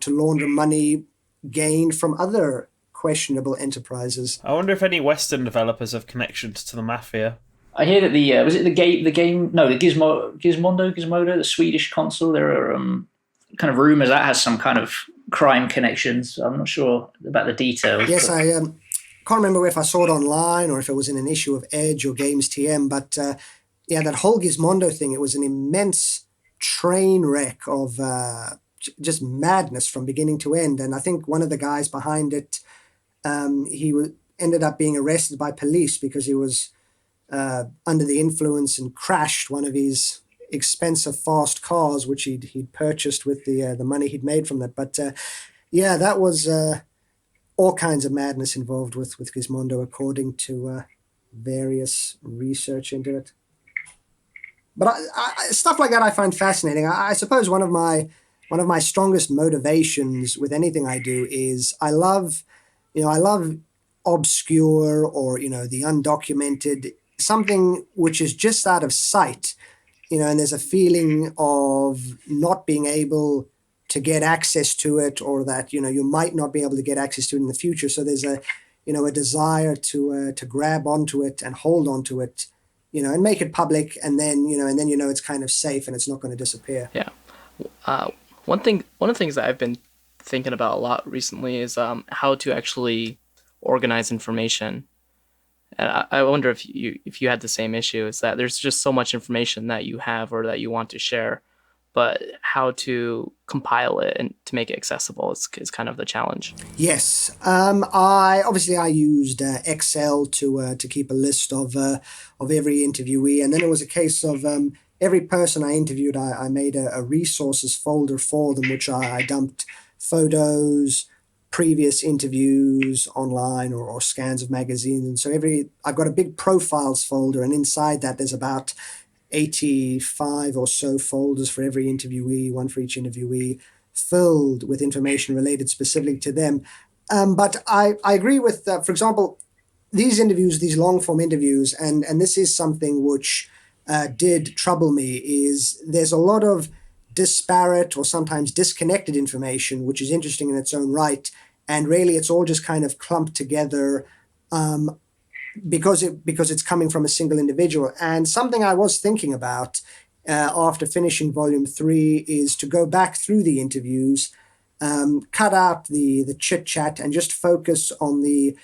launder money gained from other questionable enterprises. I wonder if any Western developers have connections to the Mafia. I hear that the Gizmodo, the Swedish console, there are kind of rumors that has some kind of crime connections. I'm not sure about the details. Yes, I can't remember if I saw it online or if it was in an issue of Edge or Games TM, but that whole Gizmondo thing, it was an immense train wreck of just madness from beginning to end. And I think one of the guys behind it, ended up being arrested by police because he was under the influence and crashed one of his expensive fast cars, which he'd purchased with the money he'd made from that. But that was all kinds of madness involved with Gizmondo, according to various research into it. But stuff like that I find fascinating. I suppose one of my strongest motivations with anything I do is I love obscure or the undocumented, something which is just out of sight, and there's a feeling of not being able to get access to it, or that you might not be able to get access to it in the future. So there's a desire to grab onto it and hold onto it, and make it public, and then it's kind of safe and it's not going to disappear. Yeah. One of the things that I've been thinking about a lot recently is how to actually organize information. And I wonder if you had the same issue, is that there's just so much information that you have or that you want to share, but how to compile it and to make it accessible is kind of the challenge. Yes. I used Excel to keep a list of every interviewee, and then it was a case of every person I interviewed, I made a resources folder for them, which I dumped photos, previous interviews online, or scans of magazines. And so I've got a big profiles folder, and inside that there's about 85 or so folders for every interviewee, one for each interviewee, filled with information related specifically to them. But I agree with, for example, these interviews, these long form interviews, and this is something which did trouble me is there's a lot of disparate or sometimes disconnected information, which is interesting in its own right. And really, it's all just kind of clumped together because it's coming from a single individual. And something I was thinking about after finishing Volume 3 is to go back through the interviews, cut out the chit-chat, and just focus on the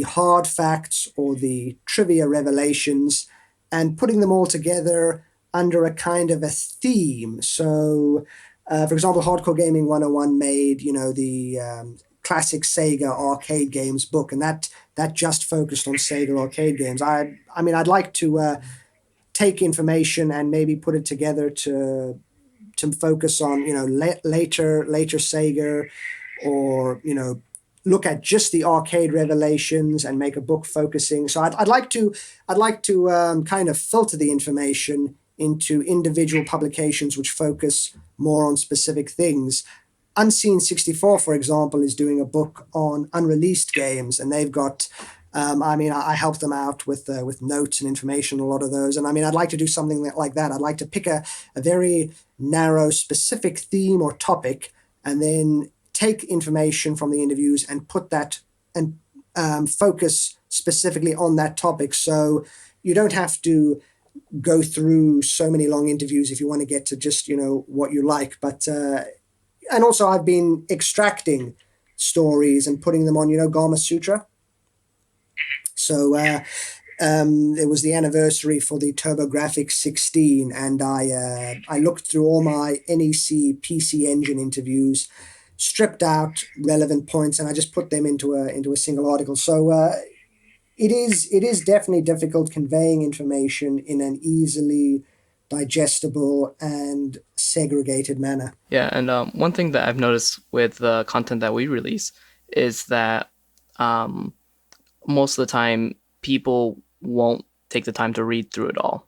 hard facts or the trivia revelations and putting them all together under a kind of a theme. So, for example, Hardcore Gaming 101 made, the classic Sega arcade games book, and that just focused on Sega arcade games. I mean, I'd like to take information and maybe put it together to focus on, later Sega, or, look at just the arcade revelations and make a book focusing. So I'd like to kind of filter the information into individual publications which focus more on specific things. Unseen 64, for example, is doing a book on unreleased games, and they've got, I help them out with notes and information, a lot of those. And I'd like to do something like that. I'd like to pick a very narrow, specific theme or topic, and then take information from the interviews and put that and focus specifically on that topic. So you don't have to go through so many long interviews if you want to get to just, what you like. But and also I've been extracting stories and putting them on, Gamasutra. So it was the anniversary for the TurboGrafx 16, and I looked through all my NEC PC Engine interviews, stripped out relevant points, and I just put them into a single article. So it is definitely difficult conveying information in an easily digestible and segregated manner. Yeah, and one thing that I've noticed with the content that we release is that most of the time people won't take the time to read through it all.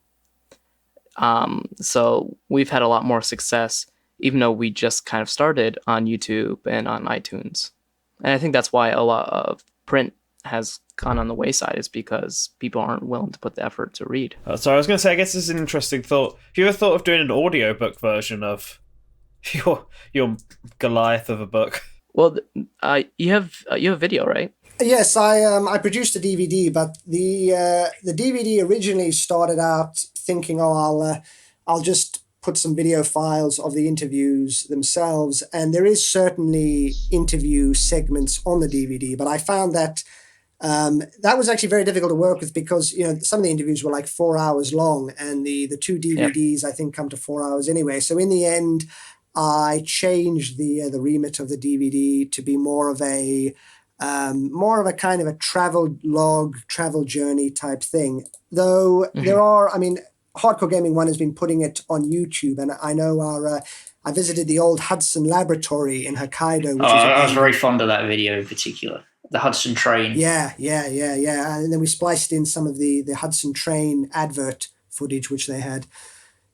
So we've had a lot more success, even though we just kind of started on YouTube and on iTunes. And I think that's why a lot of print has gone on the wayside, is because people aren't willing to put the effort to read. So I was going to say, I guess this is an interesting thought. Have you ever thought of doing an audiobook version of your Goliath of a book? Well, you have video, right? Yes, I produced a DVD, but the DVD originally started out thinking, I'll just put some video files of the interviews themselves, and there is certainly interview segments on the DVD, but I found that that was actually very difficult to work with because, some of the interviews were like 4 hours long, and the two DVDs, I think, come to 4 hours anyway. So in the end, I changed the remit of the DVD to be more of a kind of a travel log, travel journey type thing. Though there are, Hardcore Gaming 1 has been putting it on YouTube, and I know I visited the old Hudson Laboratory in Hokkaido. I was very fond of that video in particular. The Hudson train. Yeah. And then we spliced in some of the Hudson train advert footage, which they had.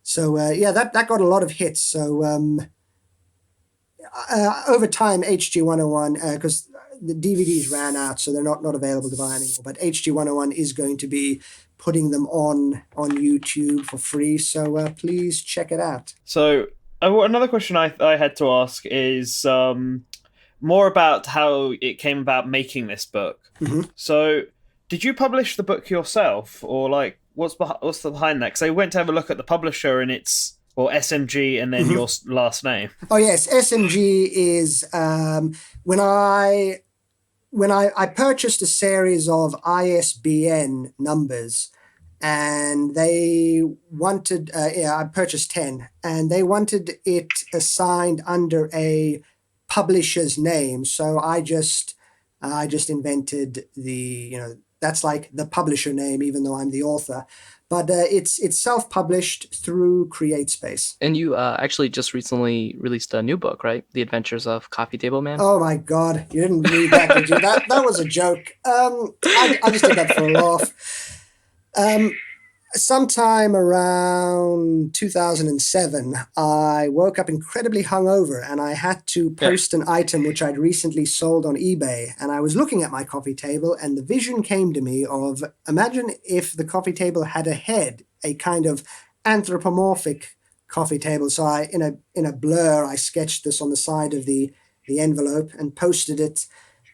So, that got a lot of hits. So, over time, HG101, because the DVDs ran out, so they're not available to buy anymore. But HG101 is going to be putting them on YouTube for free. So, please check it out. So, another question I had to ask is more about how it came about making this book. Mm-hmm. So, did you publish the book yourself, or like what's behind that? Because I went to have a look at the publisher, and it's SMG and then your last name. Oh yes, SMG is when I purchased a series of ISBN numbers, and they wanted I purchased 10, and they wanted it assigned under a publisher's name. So I just invented that's like the publisher name, even though I'm the author. But it's self-published through CreateSpace. And you actually just recently released a new book, right? The Adventures of Coffee Table Man. Oh my God, you didn't read that, did you? That was a joke. I just did that for a laugh. Sometime around 2007, I woke up incredibly hungover, and I had to post an item which I'd recently sold on eBay. And I was looking at my coffee table, and the vision came to me of, imagine if the coffee table had a head, a kind of anthropomorphic coffee table. So I, in a blur, I sketched this on the side of the envelope and posted it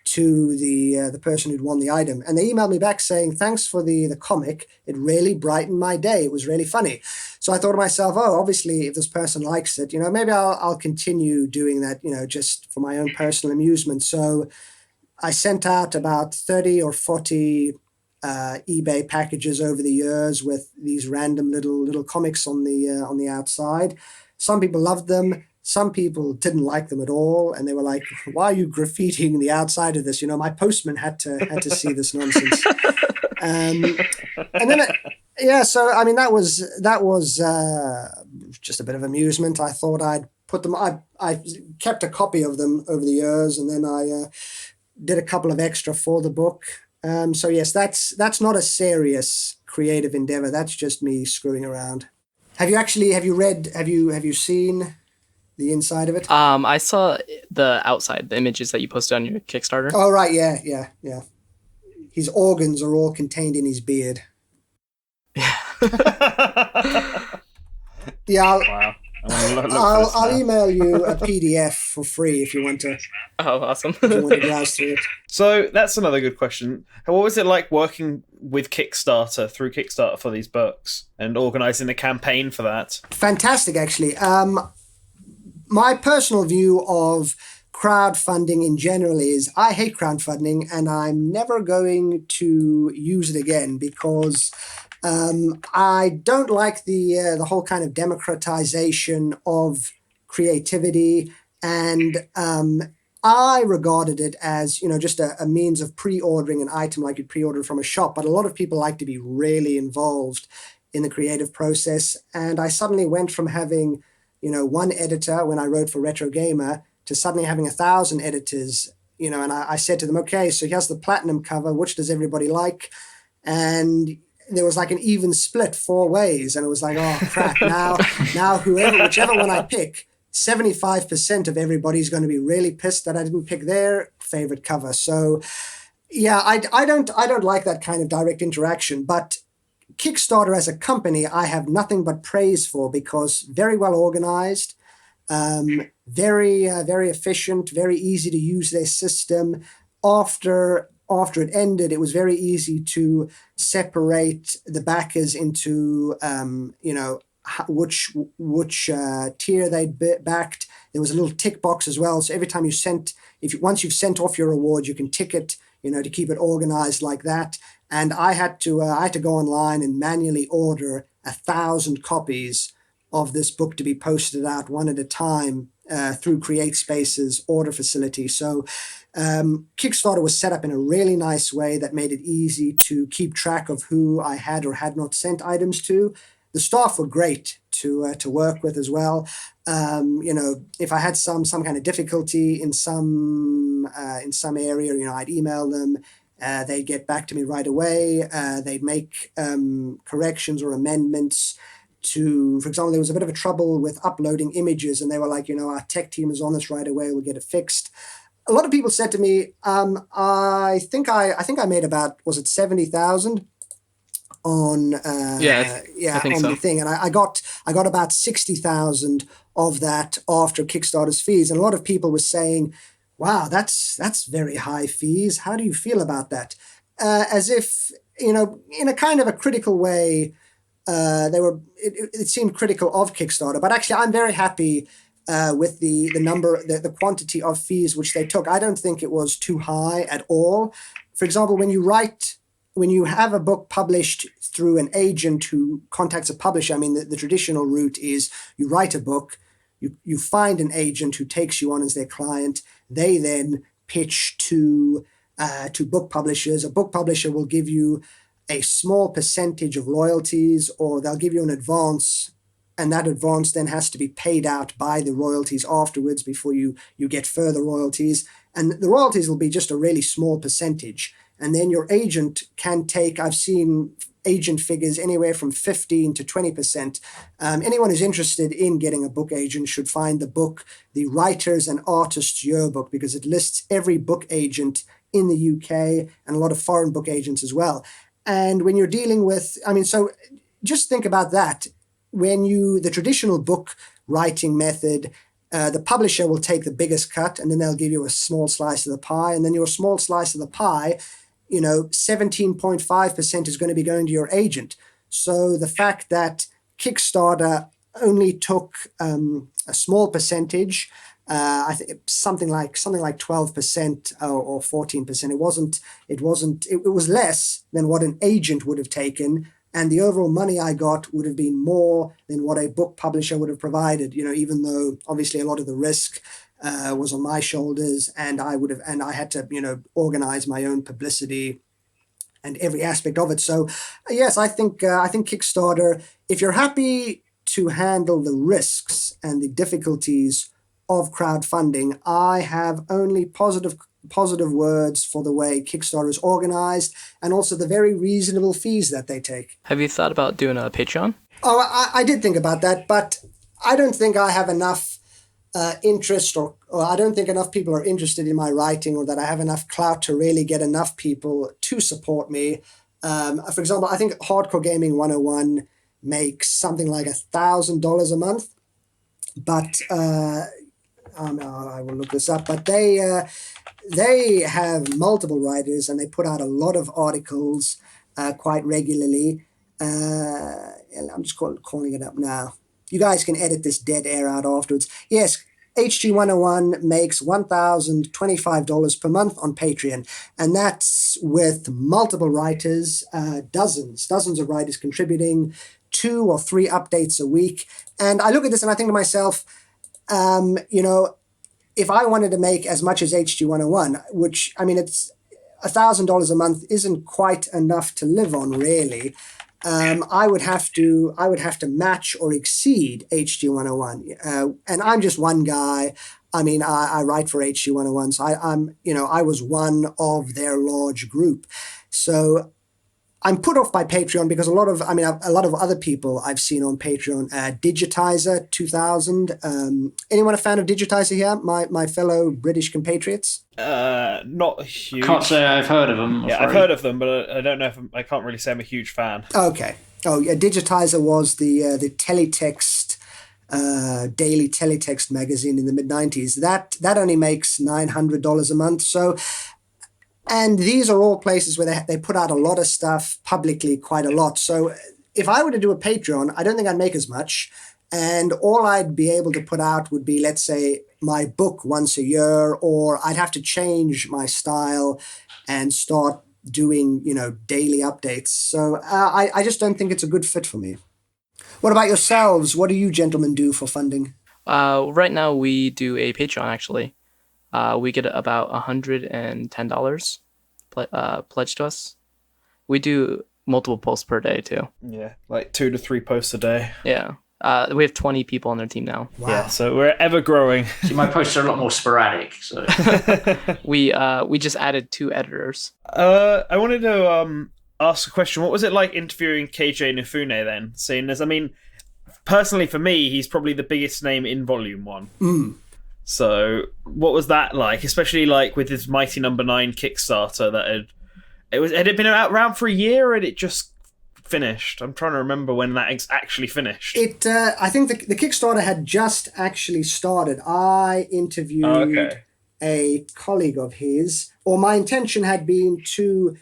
to the person who'd won the item. And they emailed me back saying, thanks for the comic. It really brightened my day. It was really funny. So I thought to myself, oh, obviously, if this person likes it, maybe I'll continue doing that, just for my own personal amusement. So I sent out about 30 or 40 eBay packages over the years with these random little comics on the outside. Some people loved them. Some people didn't like them at all, and they were like, "Why are you graffitiing the outside of this?" My postman had to see this nonsense. And then, so I mean, that was just a bit of amusement. I thought I'd put them. I kept a copy of them over the years, and then I did a couple of extra for the book. So yes, that's not a serious creative endeavor. That's just me screwing around. Have you seen the inside of it? I saw the outside, the images that you posted on your Kickstarter. Oh, right. Yeah. His organs are all contained in his beard. Yeah. Wow. I'll email you a PDF for free if you want to. Oh, awesome. If you want to browse through it. So that's another good question. What was it like working with through Kickstarter for these books and organising a campaign for that? Fantastic, actually. My personal view of crowdfunding in general is I hate crowdfunding and I'm never going to use it again because I don't like the whole kind of democratization of creativity, and I regarded it as just a means of pre-ordering an item like you'd pre-order from a shop. But a lot of people like to be really involved in the creative process, and I suddenly went from having one editor when I wrote for Retro Gamer to suddenly having 1,000 editors. And I said to them, okay, so here's the platinum cover. Which does everybody like? And there was like an even split 4 ways. And it was like, oh, crap. Now whichever one I pick, 75% of everybody's going to be really pissed that I didn't pick their favorite cover. So, yeah, I don't like that kind of direct interaction. But Kickstarter as a company, I have nothing but praise for because very well organized, very efficient, very easy to use their system. After it ended, it was very easy to separate the backers into, which tier they'd backed. There was a little tick box as well. So every time once you've sent off your award, you can tick it, to keep it organized like that. And I had to go online and manually order 1,000 copies of this book to be posted out one at a time through CreateSpace's order facility. So Kickstarter was set up in a really nice way that made it easy to keep track of who I had or had not sent items to. The staff were great to work with as well. If I had some kind of difficulty in some area, I'd email them. They'd get back to me right away. They'd make corrections or amendments to, for example, there was a bit of a trouble with uploading images, and they were like, our tech team is on this right away. We'll get it fixed. A lot of people said to me, I think I made about, was it 70,000 on I think on so. the thing, and I got about 60,000 of that after Kickstarter's fees, and a lot of people were saying, wow, that's very high fees. How do you feel about that? As if, in a kind of a critical way, it seemed critical of Kickstarter. But actually, I'm very happy with the quantity of fees which they took. I don't think it was too high at all. For example, when you have a book published through an agent who contacts a publisher, I mean, the traditional route is you write a book, you find an agent who takes you on as their client. They then pitch to book publishers. A book publisher will give you a small percentage of royalties, or they'll give you an advance, and that advance then has to be paid out by the royalties afterwards before you get further royalties. And the royalties will be just a really small percentage. And then your agent can take, I've seen agent figures anywhere from 15 to 20%. Anyone who's interested in getting a book agent should find the book, The Writers and Artists Yearbook, because it lists every book agent in the UK and a lot of foreign book agents as well. And when you're dealing with, so just think about that. the traditional book writing method, the publisher will take the biggest cut, and then they'll give you a small slice of the pie, and then your small slice of the pie, 17.5% is going to be going to your agent. So the fact that Kickstarter only took a small percentage, I think something like 12% or 14%. It was less than what an agent would have taken, and the overall money I got would have been more than what a book publisher would have provided. Even though obviously a lot of the risk was on my shoulders, and I had to organize my own publicity and every aspect of it. So yes, I think Kickstarter, if you're happy to handle the risks and the difficulties of crowdfunding, I have only positive words for the way Kickstarter is organized, and also the very reasonable fees that they take. Have you thought about doing a Patreon? Oh, I did think about that, but I don't think I have enough interest, or I don't think enough people are interested in my writing, or that I have enough clout to really get enough people to support me. For example, I think Hardcore Gaming 101 makes something like $1,000 a month, but I will look this up. But they have multiple writers, and they put out a lot of articles quite regularly. I'm just calling it up now. You guys can edit this dead air out afterwards. Yes, HG101 makes $1,025 per month on Patreon, and that's with multiple writers, dozens of writers contributing, 2 or 3 updates a week. And I look at this and I think to myself, if I wanted to make as much as HG101, which, I mean, it's $1,000 a month isn't quite enough to live on, really. I would have to match or exceed HG101, and I'm just one guy. I mean, I write for HG101, so I was one of their large group. So I'm put off by Patreon because a lot of other people I've seen on Patreon. Digitizer 2000. Anyone a fan of Digitizer here? My fellow British compatriots. Not huge. Can't say I've heard of them. Yeah, I've heard of them, but I don't know if I can't really say I'm a huge fan. Okay. Oh yeah, Digitizer was the teletext. Daily teletext magazine in the mid-90s. That only makes $900 a month. So, and these are all places where they put out a lot of stuff publicly, quite a lot. So if I were to do a Patreon, I don't think I'd make as much. And all I'd be able to put out would be, let's say, my book once a year, or I'd have to change my style and start doing, daily updates. So I just don't think it's a good fit for me. What about yourselves? What do you gentlemen do for funding? Right now we do a Patreon, actually. We get about $110 pledged to us. We do multiple posts per day, too. Yeah, like 2 to 3 posts a day. Yeah. We have 20 people on their team now. Wow. Yeah, so we're ever growing. See, my posts are a lot more sporadic. So We just added 2 editors. I wanted to ask a question. What was it like interviewing KJ Nifune then? Seeing as, I mean, personally for me, he's probably the biggest name in Volume 1. Mm. So what was that like? Especially like with his Mighty Number 9 Kickstarter had it been around for a year, or had it just finished? I'm trying to remember when that actually finished. I think the Kickstarter had just actually started. I interviewed a colleague of his, or my intention had been to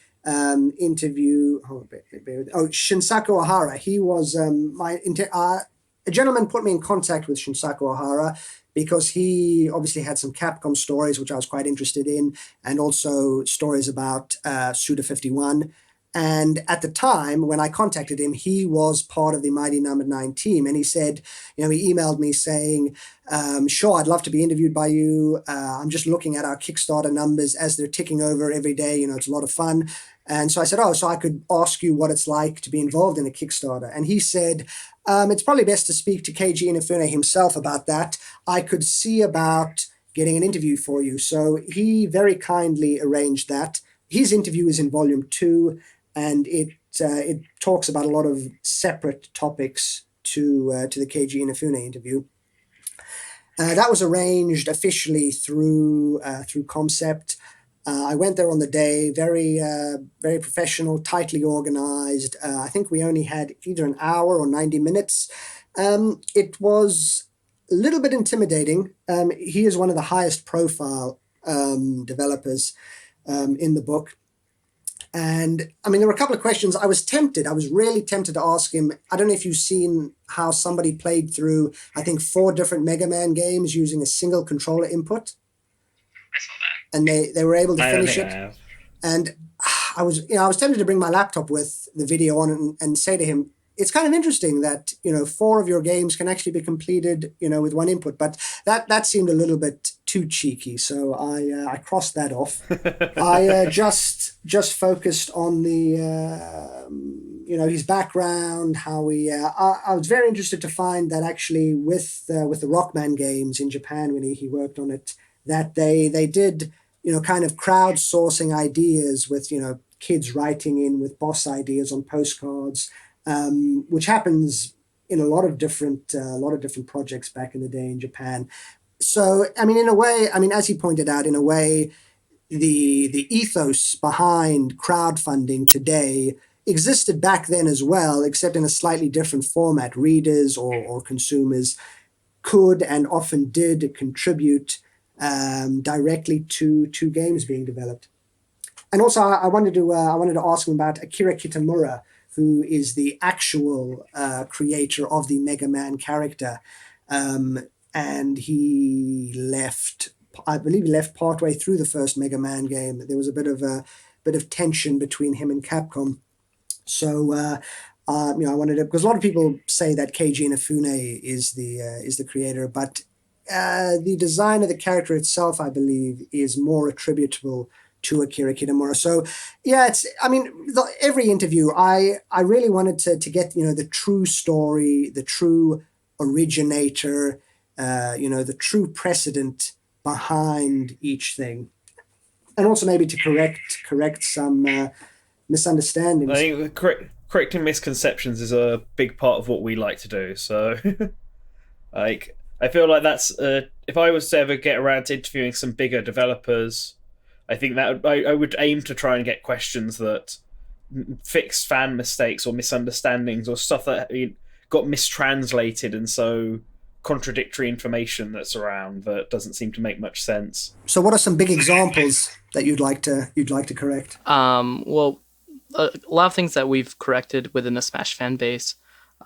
interview Shinsaku Ohara. He was a gentleman put me in contact with Shinsaku Ohara because he obviously had some Capcom stories which I was quite interested in, and also stories about Suda 51. And at the time when I contacted him, he was part of the Mighty Number 9 team, and he said, he emailed me saying, sure, I'd love to be interviewed by you. I'm just looking at our Kickstarter numbers as they're ticking over every day. It's a lot of fun. And so I said, so I could ask you what it's like to be involved in a Kickstarter. And he said, it's probably best to speak to KG Inafune himself about that. I could see about getting an interview for you. So he very kindly arranged that. His interview is in Volume 2, and it talks about a lot of separate topics to the KG Inafune interview. That was arranged officially through Concept. I went there on the day, very professional, tightly organized. I think we only had either an hour or 90 minutes. It was a little bit intimidating. He is one of the highest profile developers in the book. And I mean, there were a couple of questions. I was really tempted to ask him. I don't know if you've seen how somebody played through, I think, 4 different Mega Man games using a single controller input. I saw that. And they were able to finish it. And I was tempted to bring my laptop with the video on and say to him, it's kind of interesting that, 4 of your games can actually be completed, with one input, but that seemed a little bit too cheeky. So I crossed that off. I just focused on the, his background, how he, I was very interested to find that actually with the Rockman games in Japan, when he worked on it, that they did, kind of crowdsourcing ideas with, kids writing in with boss ideas on postcards, which happens in a lot of different projects back in the day in Japan. So, I mean, in a way, as he pointed out, in a way, the ethos behind crowdfunding today existed back then as well, except in a slightly different format. Readers or consumers could and often did contribute directly to games being developed. And also, I wanted to ask him about Akira Kitamura, who is the actual creator of the Mega Man character, and he left. I believe he left partway through the first Mega Man game. There was a bit of tension between him and Capcom. So, I wanted to, because a lot of people say that Keiji Inafune is the creator, but the design of the character itself, I believe, is more attributable to Akira Kitamura. So, yeah, every interview, I really wanted to get, the true story, the true originator, the true precedent behind each thing. And also maybe to correct some misunderstandings. I think correcting misconceptions is a big part of what we like to do. So, I feel like that's if I was to ever get around to interviewing some bigger developers, I think that I would aim to try and get questions that fix fan mistakes or misunderstandings or stuff that got mistranslated and so contradictory information that's around that doesn't seem to make much sense. So, what are some big examples that you'd like to correct? Well, a lot of things that we've corrected within the Smash fan base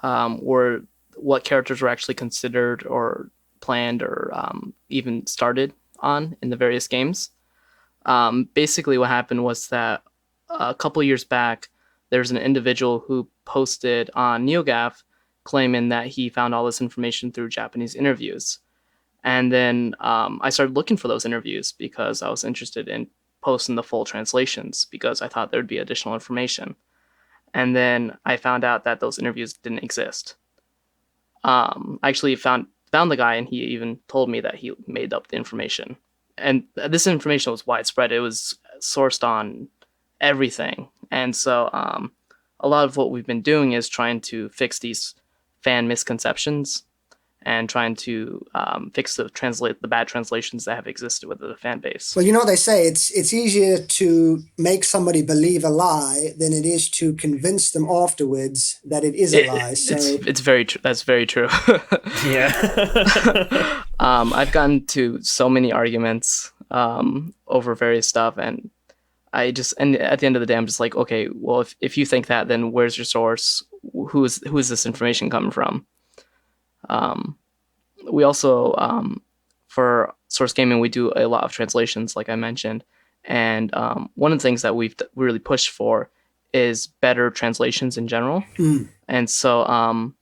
were what characters were actually considered or planned or even started on in the various games. Basically what happened was that a couple years back, there's an individual who posted on NeoGAF claiming that he found all this information through Japanese interviews. And then I started looking for those interviews because I was interested in posting the full translations because I thought there'd be additional information. And then I found out that those interviews didn't exist. I actually found the guy, and he even told me that he made up the information. And this information was widespread. It was sourced on everything. And so a lot of what we've been doing is trying to fix these fan misconceptions and trying to fix the bad translations that have existed within the fan base. Well, they say it's easier to make somebody believe a lie than it is to convince them afterwards that it is a lie. So it's very true. That's very true. Yeah. I've gotten to so many arguments over various stuff, and at the end of the day, I'm just like, okay, well, if you think that, then where's your source? Who is this information coming from? We also, for Source Gaming, we do a lot of translations, like I mentioned. And one of the things that we've really pushed for is better translations in general. Mm. And so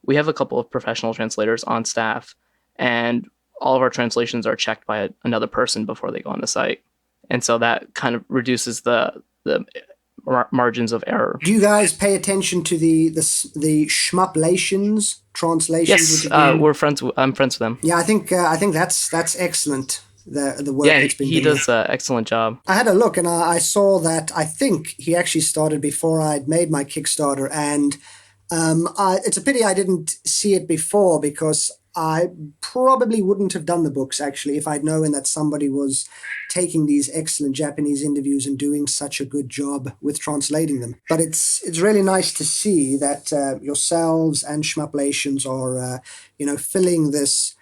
we have a couple of professional translators on staff, and all of our translations are checked by another person before they go on the site. And so that kind of reduces the margins of error. Do you guys pay attention to the shmuplations translations? Yes, we're friends. I'm friends with them. Yeah, I think that's excellent. The work that's been he done. does an excellent job. I had a look, and I saw that I think he actually started before I'd made my Kickstarter, and it's a pity I didn't see it before, because I probably wouldn't have done the books, actually, if I'd known that somebody was taking these excellent Japanese interviews and doing such a good job with translating them. But it's really nice to see that yourselves and Schmuplations are filling this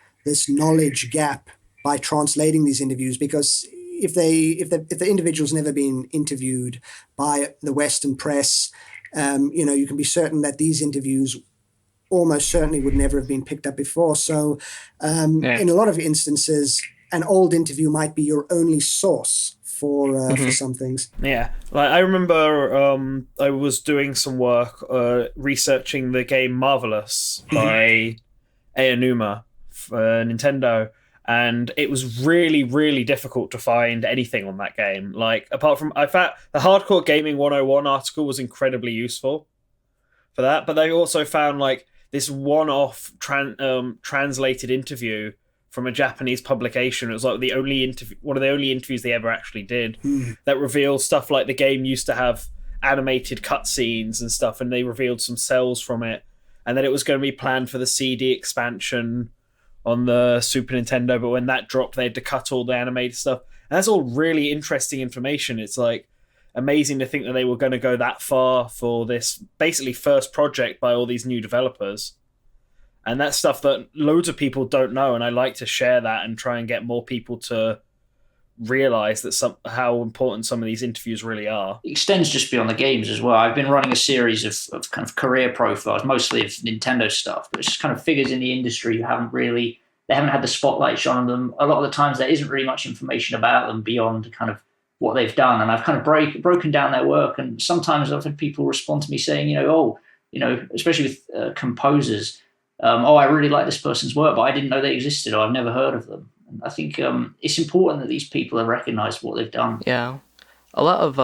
knowledge gap by translating these interviews, because if the individual's never been interviewed by the Western press, you can be certain that these interviews almost certainly would never have been picked up before. So in a lot of instances, an old interview might be your only source for some things. Yeah, like I remember I was doing some work researching the game Marvelous by Aonuma for Nintendo, and it was really, really difficult to find anything on that game. Like, apart from, I found the Hardcore Gaming 101 article was incredibly useful for that, but they also found like this one-off translated interview from a Japanese publication. It was like one of the only interviews they ever actually did that revealed stuff like the game used to have animated cutscenes and stuff, and they revealed some cells from it, and then it was going to be planned for the CD expansion on the Super Nintendo, but when that dropped, they had to cut all the animated stuff. And that's all really interesting information. It's like amazing to think that they were going to go that far for this basically first project by all these new developers. And that's stuff that loads of people don't know, and I like to share that and try and get more people to realize that how important some of these interviews really are. It extends just beyond the games as well. I've been running a series of kind of career profiles, mostly of Nintendo stuff, but it's just kind of figures in the industry who they haven't had the spotlight shone on them. A lot of the times there isn't really much information about them beyond kind of what they've done, and I've kind of broken down their work, and sometimes I've had people respond to me saying, especially with composers, I really like this person's work, but I didn't know they existed, or I've never heard of them. And I think it's important that these people are recognized for what they've done. Yeah, a lot of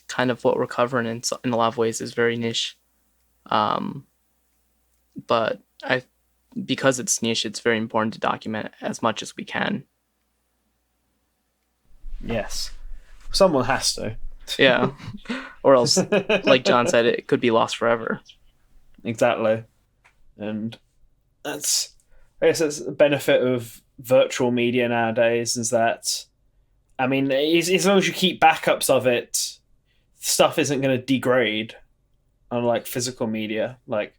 kind of what we're covering in a lot of ways is very niche, but because it's niche, it's very important to document as much as we can. Yes. Someone has to. Yeah. Or else, like John said, it could be lost forever. Exactly. And I guess that's the benefit of virtual media nowadays, is that, I mean, as long as you keep backups of it, stuff isn't going to degrade, unlike physical media. Like,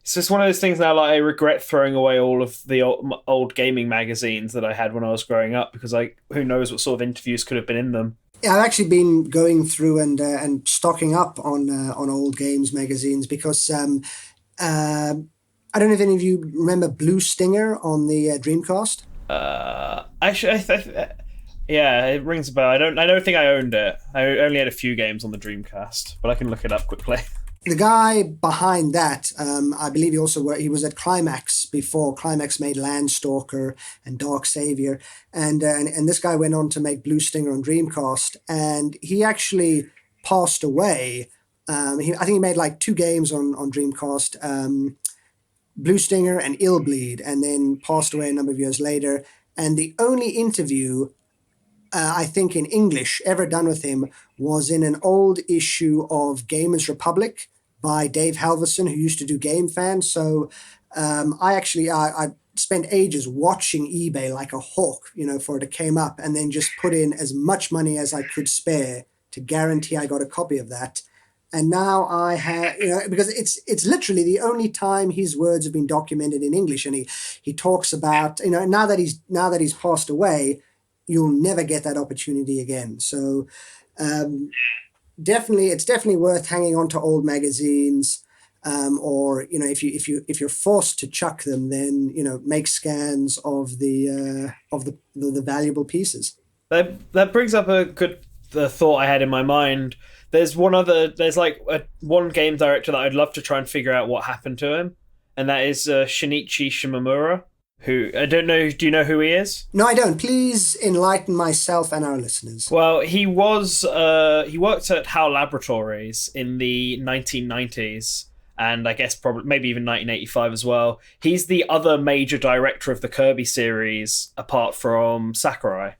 it's just one of those things now, like, I regret throwing away all of the old gaming magazines that I had when I was growing up, because who knows what sort of interviews could have been in them. Yeah, I've actually been going through and stocking up on old games magazines, because I don't know if any of you remember Blue Stinger on the Dreamcast. Yeah, it rings a bell. I don't think I owned it. I only had a few games on the Dreamcast, but I can look it up quickly. The guy behind that, I believe he was at Climax before Climax made Landstalker and Dark Savior, and this guy went on to make Blue Stinger on Dreamcast, and he actually passed away. I think he made like 2 games on Dreamcast, Blue Stinger and Ill Bleed, and then passed away a number of years later. And the only interview I think in English ever done with him was in an old issue of Gamers Republic by Dave Halverson, who used to do Game Fan. So I spent ages watching eBay like a hawk, for it came up, and then just put in as much money as I could spare to guarantee I got a copy of that. And now I have, because it's literally the only time his words have been documented in English, and he talks about, now that he's passed away, you'll never get that opportunity again. So it's definitely worth hanging on to old magazines, or if you're forced to chuck them, then make scans of the valuable pieces. That brings up a good thought I had in my mind. There's one game director that I'd love to try and figure out what happened to him, and that is Shinichi Shimomura, who, I don't know, do you know who he is? No, I don't. Please enlighten myself and our listeners. Well, he worked at HAL Laboratories in the 1990s, and I guess probably maybe even 1985 as well. He's the other major director of the Kirby series, apart from Sakurai,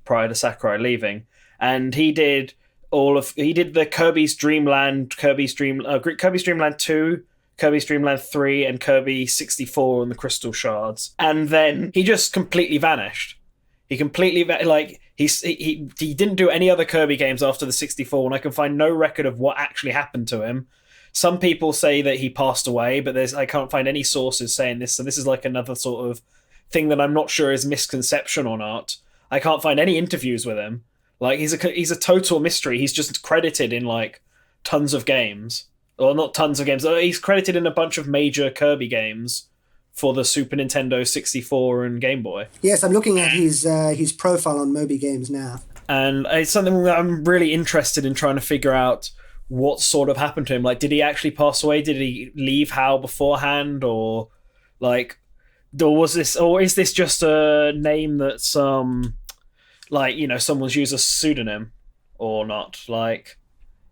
prior to Sakurai leaving. And he did the Kirby's Dream Land 2, Kirby's Dream Land 3 and Kirby 64 and the Crystal Shards. And then he just completely vanished. He completely, he didn't do any other Kirby games after the 64, and I can find no record of what actually happened to him. Some people say that he passed away, but I can't find any sources saying this, so this is like another sort of thing that I'm not sure is misconception or not. I can't find any interviews with him. Like, he's a total mystery. He's just credited in, like, tons of games. Or not tons of games. He's credited in a bunch of major Kirby games for the Super Nintendo 64 and Game Boy. Yes, I'm looking at his profile on Moby Games now. And it's something that I'm really interested in trying to figure out what sort of happened to him. Like, did he actually pass away? Did he leave HAL beforehand? Or, like, or is this just a name that's, like, you know, someone's used a pseudonym or not? Like,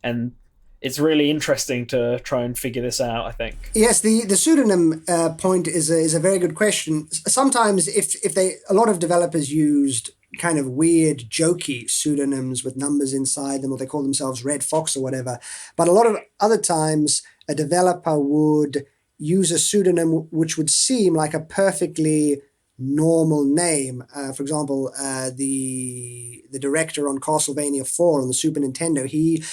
and it's really interesting to try and figure this out, I think. Yes, the pseudonym point is a very good question. Sometimes a lot of developers used kind of weird, jokey pseudonyms with numbers inside them, or they call themselves Red Fox or whatever. But a lot of other times, a developer would use a pseudonym which would seem like a perfectly normal name. For example, the director on Castlevania 4 on the Super Nintendo, he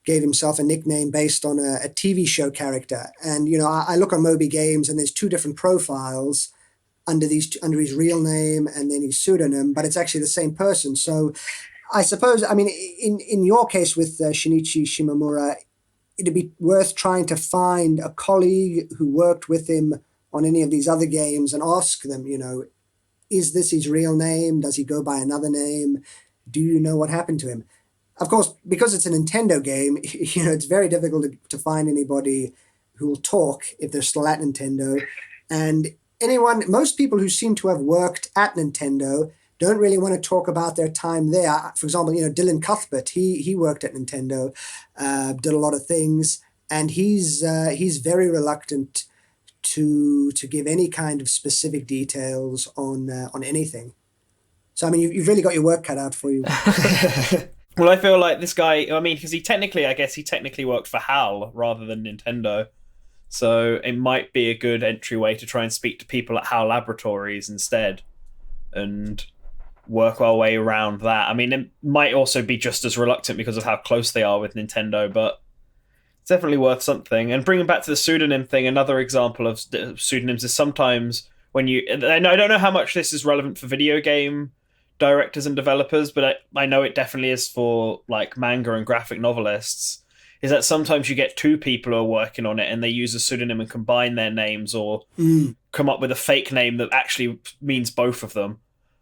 gave himself a nickname based on a TV show character. And, you know, I look on Moby Games and there's two different profiles under his real name and then his pseudonym, but it's actually the same person. So I suppose, I mean, in your case with Shinichi Shimamura, it'd be worth trying to find a colleague who worked with him on any of these other games and ask them, you know, is this his real name? Does he go by another name? Do you know what happened to him? Of course, because it's a Nintendo game, you know, it's very difficult to find anybody who will talk if they're still at Nintendo. And most people who seem to have worked at Nintendo don't really want to talk about their time there. For example, you know, Dylan Cuthbert, he worked at Nintendo, did a lot of things, and he's very reluctant to give any kind of specific details on anything. So, I mean, you've really got your work cut out for you. Well, I feel like this guy, I mean, because he technically worked for HAL rather than Nintendo. So it might be a good entryway to try and speak to people at HAL Laboratories instead and work our way around that. I mean, it might also be just as reluctant because of how close they are with Nintendo, but it's definitely worth something. And bringing back to the pseudonym thing, another example of pseudonyms is sometimes when I don't know how much this is relevant for video game directors and developers, but I know it definitely is for like manga and graphic novelists, is that sometimes you get two people who are working on it and they use a pseudonym and combine their names or come up with a fake name that actually means both of them.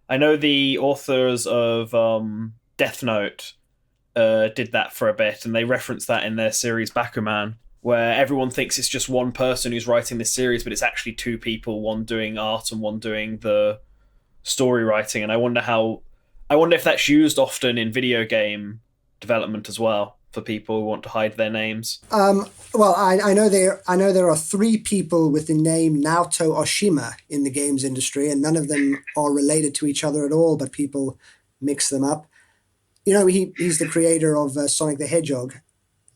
I know the authors of Death Note did that for a bit, and they reference that in their series Bakuman, where everyone thinks it's just one person who's writing this series, but it's actually two people, one doing art and one doing the story writing. And I wonder if that's used often in video game development as well for people who want to hide their names. Well, I know there are three people with the name Naoto Oshima in the games industry, and none of them are related to each other at all, but people mix them up. You know, he's the creator of Sonic the Hedgehog,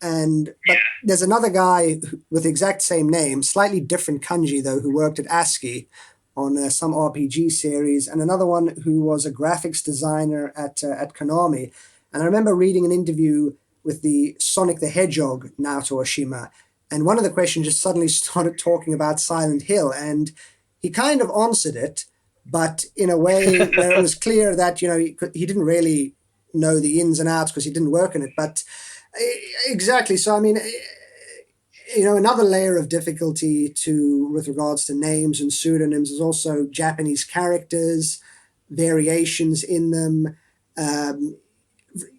but there's another guy with the exact same name, slightly different kanji though, who worked at ASCII on some RPG series, and another one who was a graphics designer at Konami. And I remember reading an interview with the Sonic the Hedgehog Naoto Oshima, and one of the questions just suddenly started talking about Silent Hill, and he kind of answered it, but in a way where it was clear that, you know, he didn't really know the ins and outs because he didn't work in it. But exactly, so I mean, you know, another layer of difficulty with regards to names and pseudonyms is also Japanese characters, variations in them.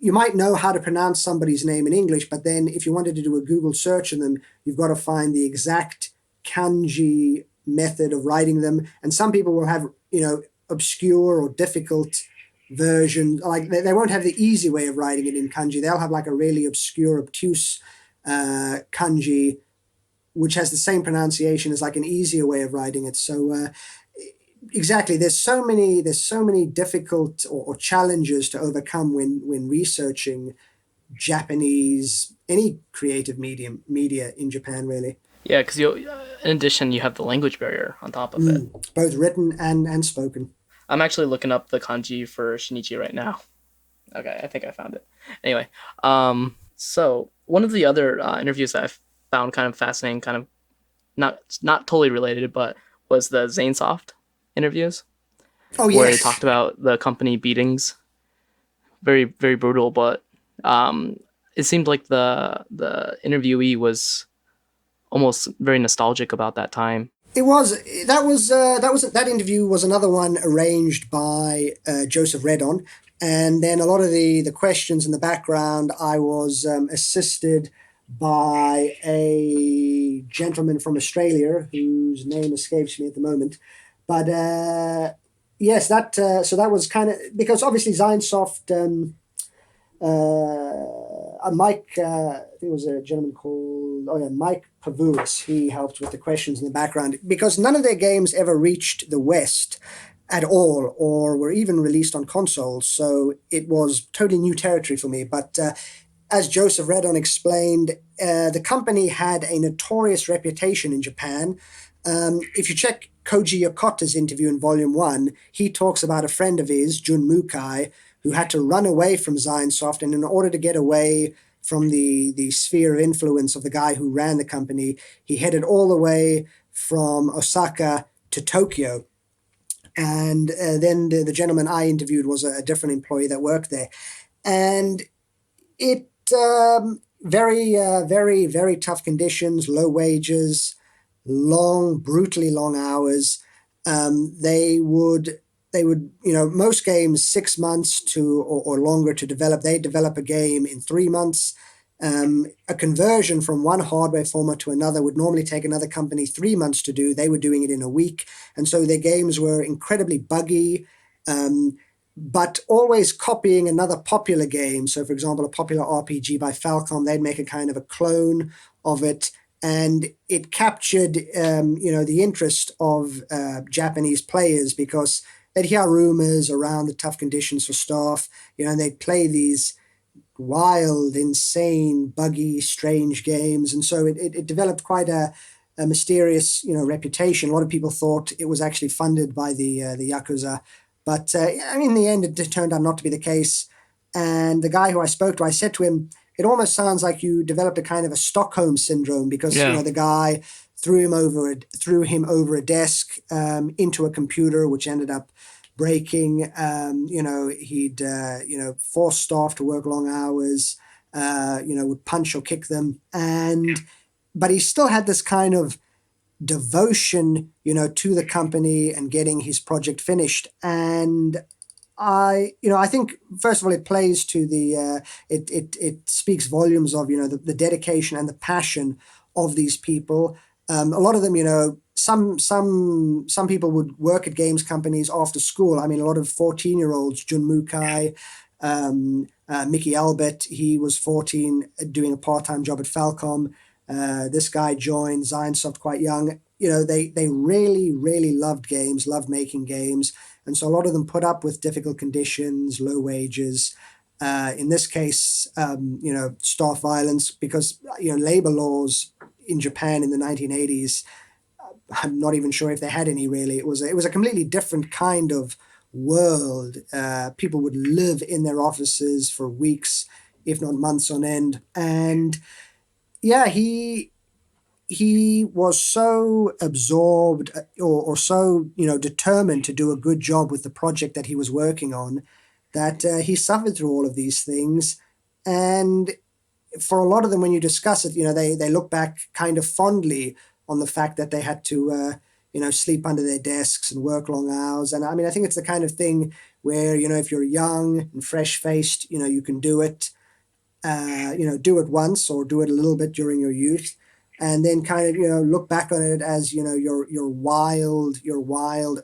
You might know how to pronounce somebody's name in English, but then if you wanted to do a Google search on them, you've got to find the exact kanji method of writing them. And some people will have, you know, obscure or difficult version. Like they won't have the easy way of writing it in kanji. They'll have like a really obscure, obtuse kanji, which has the same pronunciation as like an easier way of writing it. So exactly, there's so many difficult or challenges to overcome when researching Japanese, any creative media in Japan, really. Yeah, because in addition, you have the language barrier on top of it. Both written and spoken. I'm actually looking up the kanji for Shinichi right now. Okay, I think I found it. Anyway, so one of the other interviews that I found kind of fascinating, kind of not totally related, but was the Zanesoft interviews Oh where he yes. talked about the company beatings. Very very brutal, but it seemed like the interviewee was almost very nostalgic about that time. It was that interview was another one arranged by Joseph Redon, and then a lot of the questions in the background I was assisted by a gentleman from Australia whose name escapes me at the moment, but yes, that so that was kind of because obviously Zinesoft. Mike, I think it was a gentleman called, Mike Pavuris. He helped with the questions in the background because none of their games ever reached the West at all or were even released on consoles. So it was totally new territory for me. But as Joseph Redon explained, the company had a notorious reputation in Japan. If you check Koji Yokota's interview in Volume 1, he talks about a friend of his, Jun Mukai, who had to run away from Zinesoft, and in order to get away from the sphere of influence of the guy who ran the company, he headed all the way from Osaka to Tokyo. And then the gentleman I interviewed was a different employee that worked there. And it very, very tough conditions, low wages, brutally long hours. They would, most games 6 months or longer to develop. They develop a game in 3 months. A conversion from one hardware format to another would normally take another company 3 months to do. They were doing it in a week. And so their games were incredibly buggy, but always copying another popular game. So, for example, a popular RPG by Falcom, they'd make a kind of a clone of it. And it captured, the interest of Japanese players because they'd hear rumors around the tough conditions for staff, and they'd play these wild, insane, buggy, strange games. And so it developed quite a mysterious, reputation. A lot of people thought it was actually funded by the Yakuza. But in the end, it turned out not to be the case. And the guy who I spoke to, I said to him, it almost sounds like you developed a kind of a Stockholm syndrome because the guy threw him over a desk into a computer, which ended up breaking. He'd force staff to work long hours. Would punch or kick them, but he still had this kind of devotion, to the company and getting his project finished. And I think first of all, it plays to it speaks volumes of, the dedication and the passion of these people. A lot of them, some people would work at games companies after school. A lot of 14-year-olds, Jun Mukai, Mickey Albert, he was 14 doing a part-time job at Falcom. This guy joined Zinesoft quite young. They really, really loved games, loved making games. And so a lot of them put up with difficult conditions, low wages. In this case, staff violence, because, labor laws in Japan in the 1980s, I'm not even sure if they had any really. It was a completely different kind of world. People would live in their offices for weeks, if not months on end. And yeah, he was so absorbed or so determined to do a good job with the project that he was working on that he suffered through all of these things. And for a lot of them, when you discuss it, they look back kind of fondly on the fact that they had to sleep under their desks and work long hours. And I think it's the kind of thing where if you're young and fresh faced, you can do it. Do it once or do it a little bit during your youth, and then kind of look back on it as your wild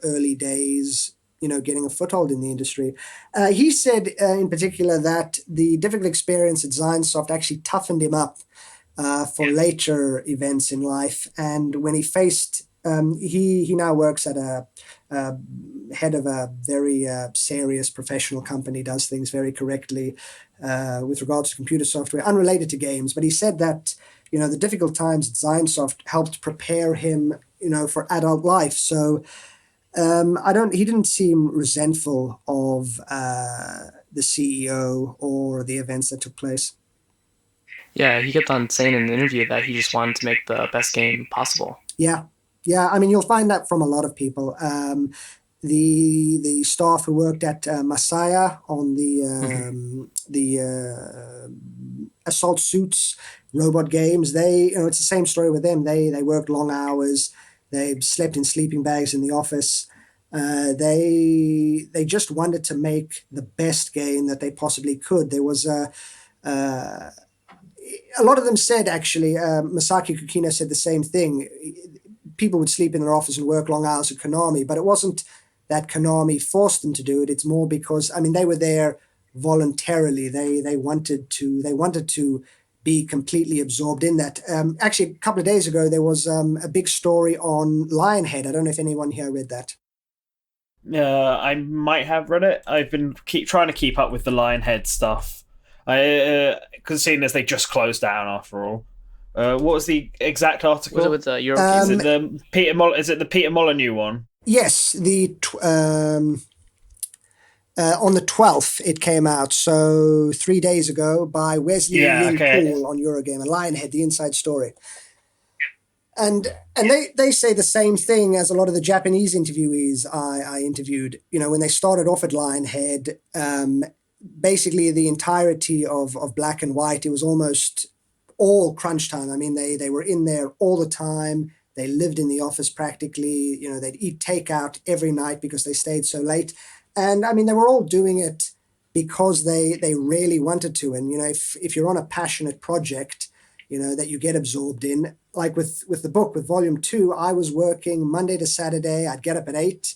early days, getting a foothold in the industry. He said in particular that the difficult experience at Zinesoft actually toughened him up for later events in life. And when he faced, he now works at a head of a very serious professional company, does things very correctly with regards to computer software, unrelated to games. But he said that, the difficult times at Zionsoft helped prepare him, for adult life. So he didn't seem resentful of the CEO or the events that took place. Yeah, he kept on saying in the interview that he just wanted to make the best game possible. Yeah. I mean, you'll find that from a lot of people. The staff who worked at Masaya on the assault suits robot games, it's the same story with them. They worked long hours. They slept in sleeping bags in the office. They just wanted to make the best game that they possibly could. There was a lot of them said, actually, Masaki Kukino said the same thing. People would sleep in their office and work long hours at Konami, but it wasn't that Konami forced them to do it. It's more because, they were there voluntarily. They wanted to be completely absorbed in that. Actually, a couple of days ago, there was a big story on Lionhead. I don't know if anyone here read that. I might have read it. I've been trying to keep up with the Lionhead stuff. Because seeing as they just closed down after all. What was the exact article? Was it with the European? Is it the Peter Molyneux one? Yes, on the 12th it came out, so 3 days ago, by Wesley Lin-Poole on Eurogamer. Lionhead, the inside story. And they say the same thing as a lot of the Japanese interviewees I interviewed. When they started off at Lionhead, basically the entirety of Black and White, it was almost all crunch time. They were in there all the time. They lived in the office practically. They'd eat takeout every night because they stayed so late. And they were all doing it because they really wanted to. And, if you're on a passionate project, that you get absorbed in, like with the book, with volume 2, I was working Monday to Saturday. I'd get up at 8,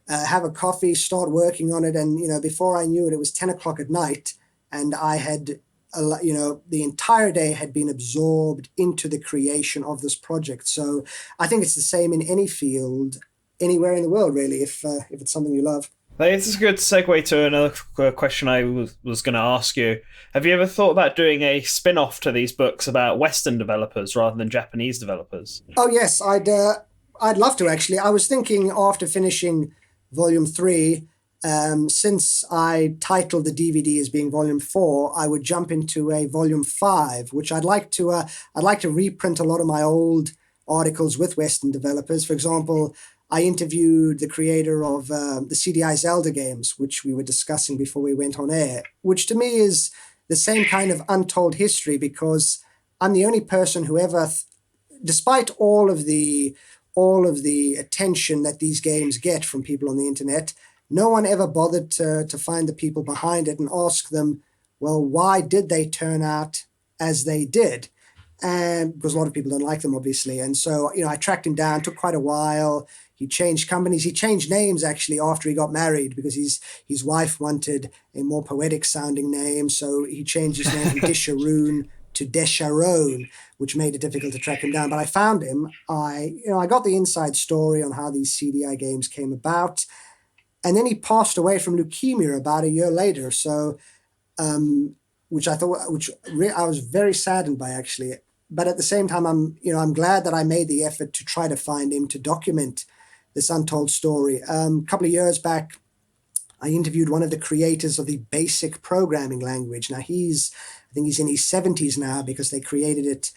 have a coffee, start working on it. And, before I knew it, it was 10 o'clock at night. And I had, the entire day had been absorbed into the creation of this project. So I think it's the same in any field, anywhere in the world, really, if it's something you love. This is a good segue to another question I was going to ask you. Have you ever thought about doing a spin-off to these books about Western developers rather than Japanese developers? Oh, yes, I'd love to, actually. I was thinking after finishing Volume 3, since I titled the DVD as being Volume 4, I would jump into a Volume 5, which I'd like to reprint a lot of my old articles with Western developers. For example, I interviewed the creator of the CD-I Zelda games, which we were discussing before we went on air, which to me is the same kind of untold history, because I'm the only person who ever, despite all of the attention that these games get from people on the internet, no one ever bothered to find the people behind it and ask them, well, why did they turn out as they did? And because a lot of people don't like them, obviously. And so, I tracked him down, took quite a while. He changed companies. He changed names, actually, after he got married, because his wife wanted a more poetic sounding name. So he changed his name from Disharoon to Desharon, which made it difficult to track him down. But I found him. I got the inside story on how these CD-I games came about. And then he passed away from leukemia about a year later. So, which I was very saddened by, actually. But at the same time, I'm glad that I made the effort to try to find him, to document this untold story. A couple of years back, I interviewed one of the creators of the BASIC programming language. Now I think he's in his 70s now, because they created it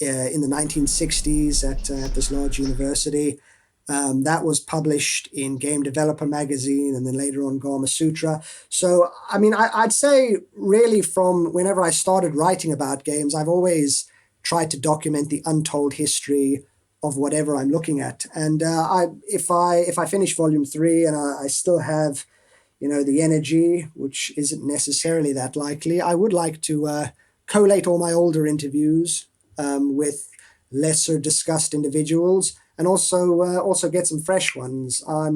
in the 1960s at this large university. That was published in Game Developer magazine and then later on Gamasutra. So, I'd say really from whenever I started writing about games, I've always tried to document the untold history of whatever I'm looking at. And if I finish Volume 3 and I still have, the energy, which isn't necessarily that likely, I would like to collate all my older interviews with lesser discussed individuals, and also get some fresh ones. I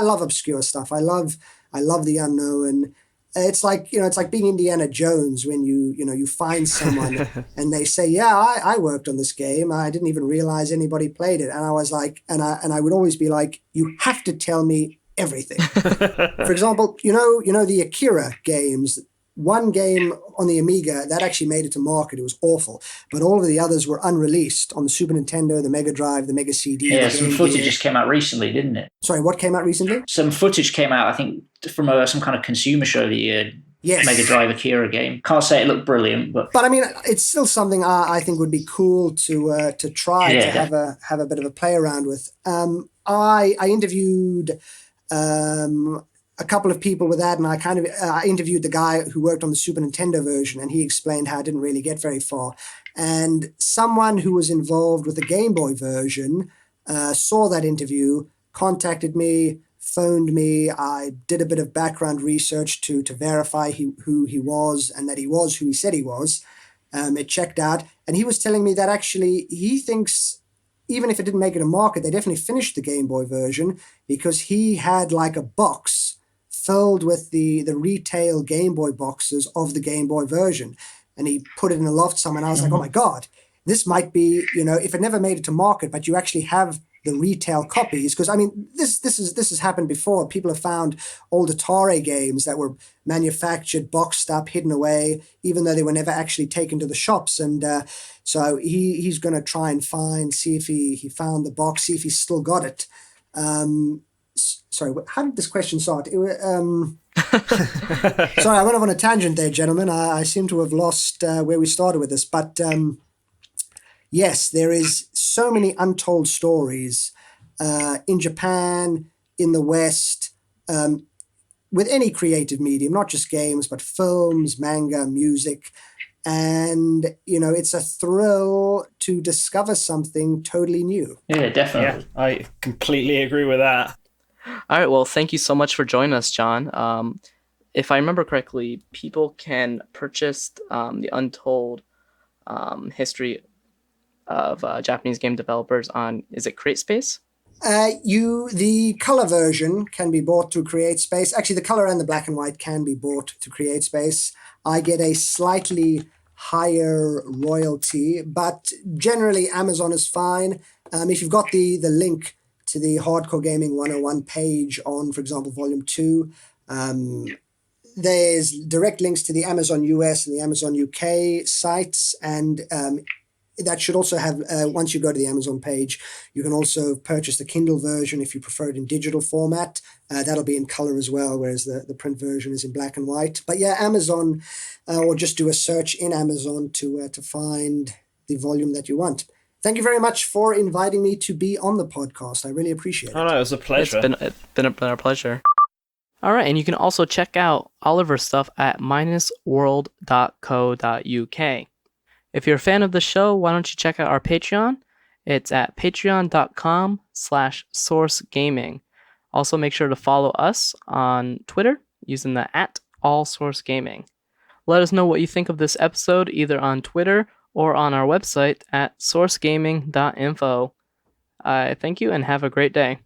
love obscure stuff. I love the unknown. It's like being Indiana Jones when you find someone and they say, yeah, I worked on this game. I didn't even realize anybody played it. And I was like, and I would always be like, you have to tell me everything. For example, the Akira games, one game on the Amiga that actually made it to market. It was awful, but all of the others were unreleased on the Super Nintendo, the Mega Drive, the Mega CD. Yeah, the some Game footage Gear. just came out recently, didn't it? Sorry, what came out recently? Some footage came out, I think, from some kind of consumer show the year. Yes. Mega Drive Akira game. Can't say it looked brilliant, but I mean, it's still something I think would be cool to try to have a bit of a play around with. I interviewed a couple of people with that, and I interviewed the guy who worked on the Super Nintendo version, and he explained how it didn't really get very far. And someone who was involved with the Game Boy version saw that interview, contacted me, phoned me. I did a bit of background research to verify who he was and that he was who he said he was. It checked out, and he was telling me that actually he thinks even if it didn't make it a market, they definitely finished the Game Boy version because he had like a box filled with the retail Game Boy boxes of the Game Boy version, and he put it in a loft somewhere. And I was like, oh my God, this might be, if it never made it to market, but you actually have the retail copies, because I mean this has happened before. People have found old Atari games that were manufactured, boxed up, hidden away, even though they were never actually taken to the shops. And so he's going to try and see if he found the box, see if he's still got it. Sorry, how did this question start? Sorry, I went off on a tangent there, gentlemen. I seem to have lost where we started with this, but yes, there is so many untold stories in Japan, in the West, with any creative medium, not just games, but films, manga, music. And, it's a thrill to discover something totally new. Yeah, definitely. Yeah, I completely agree with that. All right, well, thank you so much for joining us, John. If I remember correctly, people can purchase the Untold history of Japanese game developers on, is it CreateSpace? The color version can be bought through CreateSpace. Actually, the color and the black and white can be bought through CreateSpace. I get a slightly higher royalty, but generally Amazon is fine. If you've got the link to the Hardcore Gaming 101 page on, for example, Volume 2, there's direct links to the Amazon US and the Amazon UK sites, and that should also have, once you go to the Amazon page, you can also purchase the Kindle version if you prefer it in digital format. That'll be in color as well, whereas the print version is in black and white. But yeah, Amazon, or just do a search in Amazon to find the volume that you want. Thank you very much for inviting me to be on the podcast. I really appreciate it. Oh, no, it was a pleasure. It's been our pleasure. All right, and you can also check out Oliver's stuff at minusworld.co.uk. If you're a fan of the show, why don't you check out our Patreon? It's at patreon.com/sourcegaming. Also, make sure to follow us on Twitter using the @allsourcegaming. Let us know what you think of this episode either on Twitter or on our website at sourcegaming.info. Thank you and have a great day.